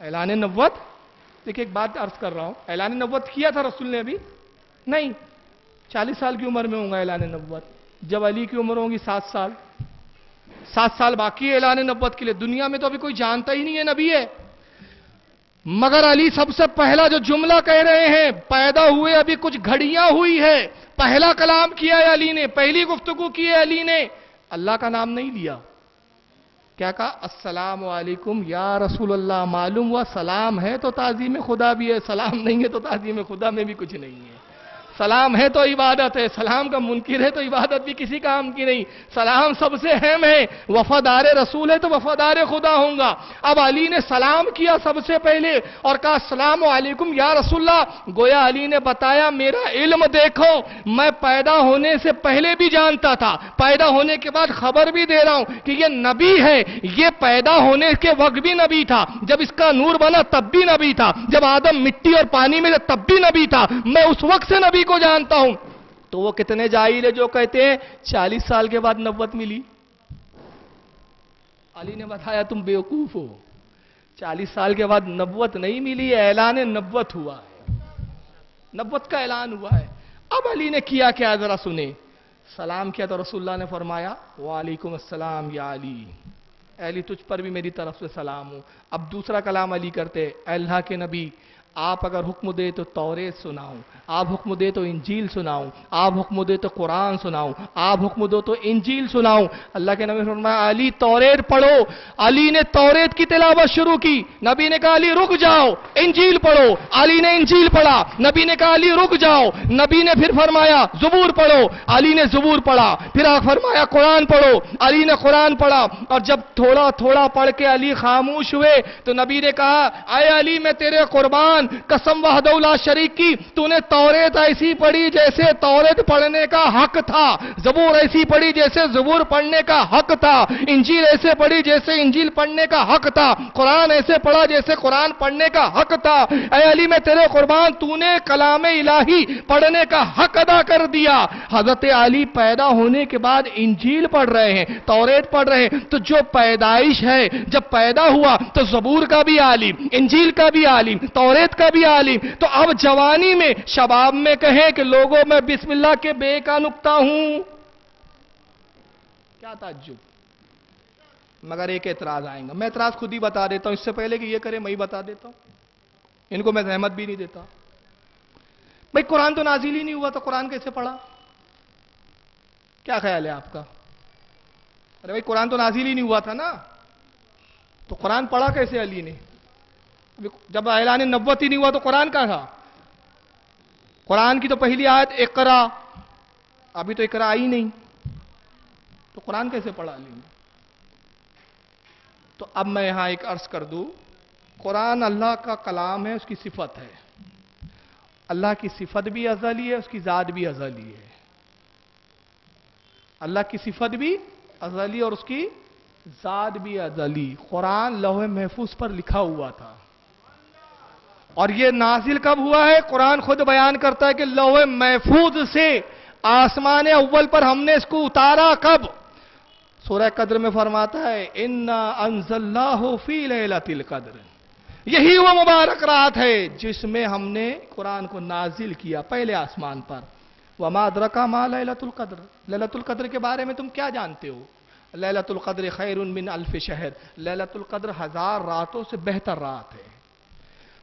اعلان نبوت، دیکھیں ایک بات عرض کر رہا ہوں، اعلان نبوت کیا تھا رسول نے ابھی نہیں، 40 سال کی عمر میں ہوں گا اعلان نبوت، جب علی کی عمر ہوگی 7 سال باقی ہے اعلان نبوت کے لیے، دنیا میں تو ابھی کوئی جانتا ہی نہیں ہے نبی ہے، مگر علی سب سے پہلا جو جملہ کہہ رہے ہیں، پیدا ہوئے ابھی کچھ گھڑیاں ہوئی ہے، پہلا کلام کیا ہے علی نے، پہلی گفتگو کی ہے علی نے، اللہ کا نام نہیں لیا، کیا کہا؟ السلام علیکم یا رسول اللہ، معلوم ہوا سلام ہے تو تعظیم خدا بھی ہے، سلام نہیں ہے تو تعظیم خدا میں بھی کچھ نہیں ہے، سلام ہے تو عبادت ہے، سلام کا منکر ہے تو عبادت بھی کسی کام کی نہیں، سلام سب سے اہم ہے، وفادار رسول ہے تو وفادار خدا ہوں گا۔ اب علی نے سلام کیا سب سے پہلے اور کہا السلام علیکم یا رسول اللہ، گویا علی نے بتایا میرا علم دیکھو، میں پیدا ہونے سے پہلے بھی جانتا تھا، پیدا ہونے کے بعد خبر بھی دے رہا ہوں کہ یہ نبی ہے، یہ پیدا ہونے کے وقت بھی نبی تھا، جب اس کا نور بنا تب بھی نبی تھا، جب آدم مٹی اور پانی میں تب بھی نبی تھا، میں اس وقت سے نبی کو جانتا ہوں۔ تو وہ کتنے جاہل ہے جو کہتے ہیں 40 سال کے بعد نبوت ملی؟ علی نے بتایا تم بیوقوف ہو، 40 سال کے بعد نبوت نہیں ملی، اعلان نبوت ہوا ہے، نبوت کا اعلان ہوا ہے۔ اب علی نے کیا کیا ذرا سنیں، سلام کیا تو رسول اللہ نے فرمایا وعلیکم السلام یا علی، اے علی تجھ پر بھی میری طرف سے سلام ہو۔ اب دوسرا کلام علی کرتے، اے اللہ کے نبی آپ اگر حکم دے تو توریت سناؤں، آپ حکم دے تو انجیل سناؤں، آپ حکم دے تو قرآن سناؤں، آپ حکم دو تو انجیل سناؤں۔ اللہ کے نبی نے فرمایا علی توریت پڑھو، علی نے توریت کی تلاوت شروع کی، نبی نے کہا علی رک جاؤ انجیل پڑھو، علی نے انجیل پڑھا، نبی نے کہا علی رک جاؤ، نبی نے پھر فرمایا زبور پڑھو، علی نے زبور پڑھا، پھر فرمایا قرآن پڑھو، علی نے قرآن پڑھا، اور جب تھوڑا تھوڑا پڑھ کے علی خاموش ہوئے تو نبی نے کہا اے علی میں تیرے قربان، قسم وحدہ لا شریک کی، تو نے توریت ایسی پڑھی جیسے توریت پڑھنے کا حق تھا، زبور ایسی پڑھی جیسے زبور پڑھنے کا حق تھا، انجیل ایسے پڑھی جیسے انجیل پڑھنے کا حق تھا، قرآن ایسے پڑھا جیسے قرآن پڑھنے کا حق تھا، اے علی میں تیرے قربان تو نے کلام الہی پڑھنے کا حق ادا کر دیا۔ حضرت علی پیدا ہونے کے بعد انجیل پڑھ رہے ہیں، توریت پڑھ رہے ہیں، تو جو پیدائش ہے جب پیدا ہوا تو زبور کا بھی عالم، انجیل کا بھی عالم، توریت کا بھی عالم، تو اب جوانی میں شباب میں کہیں کہ لوگوں میں بسم اللہ کے بے کا نکتا ہوں، کیا تعجب؟ مگر ایک اعتراض آئیں گا، میں اعتراض خود ہی بتا دیتا ہوں، اس سے پہلے کہ یہ کرے میں ہی بتا دیتا ہوں، ان کو میں زحمت بھی نہیں دیتا۔ بھئی قرآن تو نازل ہی نہیں ہوا تو قرآن کیسے پڑھا؟ کیا خیال ہے آپ کا؟ ارے بھئی قرآن تو نازل ہی نہیں ہوا تھا نا، تو قرآن پڑھا کیسے علی نے؟ جب اعلان نبوت ہی نہیں ہوا تو قرآن کہاں تھا؟ قرآن کی تو پہلی آیت اقرا، ابھی تو اقرا آئی نہیں، تو قرآن کیسے پڑھا علی نے؟ تو اب میں یہاں ایک عرض کر دوں، قرآن اللہ کا کلام ہے، اس کی صفت ہے، اللہ کی صفت بھی ازلی ہے، اس کی ذات بھی ازلی ہے، اللہ کی صفت بھی ازلی اور اس کی ذات بھی ازلی۔ قرآن لوح محفوظ پر لکھا ہوا تھا، اور یہ نازل کب ہوا ہے؟ قرآن خود بیان کرتا ہے کہ لوح محفوظ سے آسمان اول پر ہم نے اس کو اتارا کب؟ سورہ قدر میں فرماتا ہے اِنَّا أَنزَلْنَاهُ فِي لَيْلَةِ الْقَدْرِ، یہی وہ مبارک رات ہے جس میں ہم نے قرآن کو نازل کیا پہلے آسمان پر۔ وَمَا أَدْرَكَ مَا لَيْلَةُ الْقَدْرِ، لیلۃ القدر کے بارے میں تم کیا جانتے ہو؟ لیلۃ القدر خیر من الف شہر، لیلۃ القدر 1000 راتوں سے بہتر رات ہے۔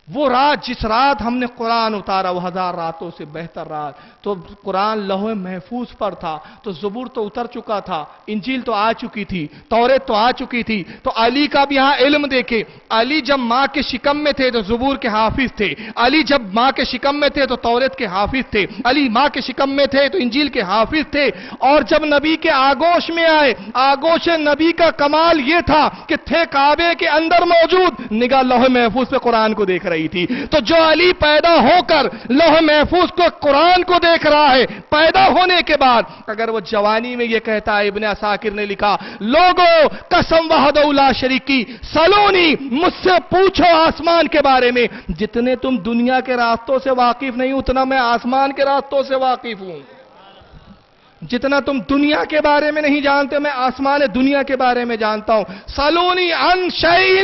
وہ رات جس رات ہم نے قرآن اتارا وہ 1000 راتوں سے بہتر رات۔ تو قرآن لوح محفوظ پر تھا، تو زبور تو اتر چکا تھا، انجیل تو آ چکی تھی، توریت تو آ چکی تھی، تو علی کا بھی یہاں علم دیکھے، علی جب ماں کے شکم میں تھے تو زبور کے حافظ تھے، علی جب ماں کے شکم میں تھے تو توریت کے حافظ تھے، علی ماں کے شکم میں تھے تو انجیل کے حافظ تھے، اور جب نبی کے آگوش میں آئے، آگوش نبی کا کمال یہ تھا کہ تھے کعبے کے اندر موجود، نگاہ لوح محفوظ پہ قرآن کو دیکھ رہی تھی۔ تو جو علی پیدا ہو کر لوح محفوظ کو قرآن کو دیکھ رہا ہے، پیدا ہونے کے بعد اگر وہ جوانی میں یہ کہتا ہے، ابن عساکر نے لکھا لوگوں قسم وحدہ لا شریک کی سلونی، مجھ سے پوچھو آسمان کے بارے میں، جتنے تم دنیا کے راستوں سے واقف نہیں اتنا میں آسمان کے راستوں سے واقف ہوں، جتنا تم دنیا کے بارے میں نہیں جانتے میں آسمان دنیا کے بارے میں جانتا ہوں۔ سلونی عن شیء،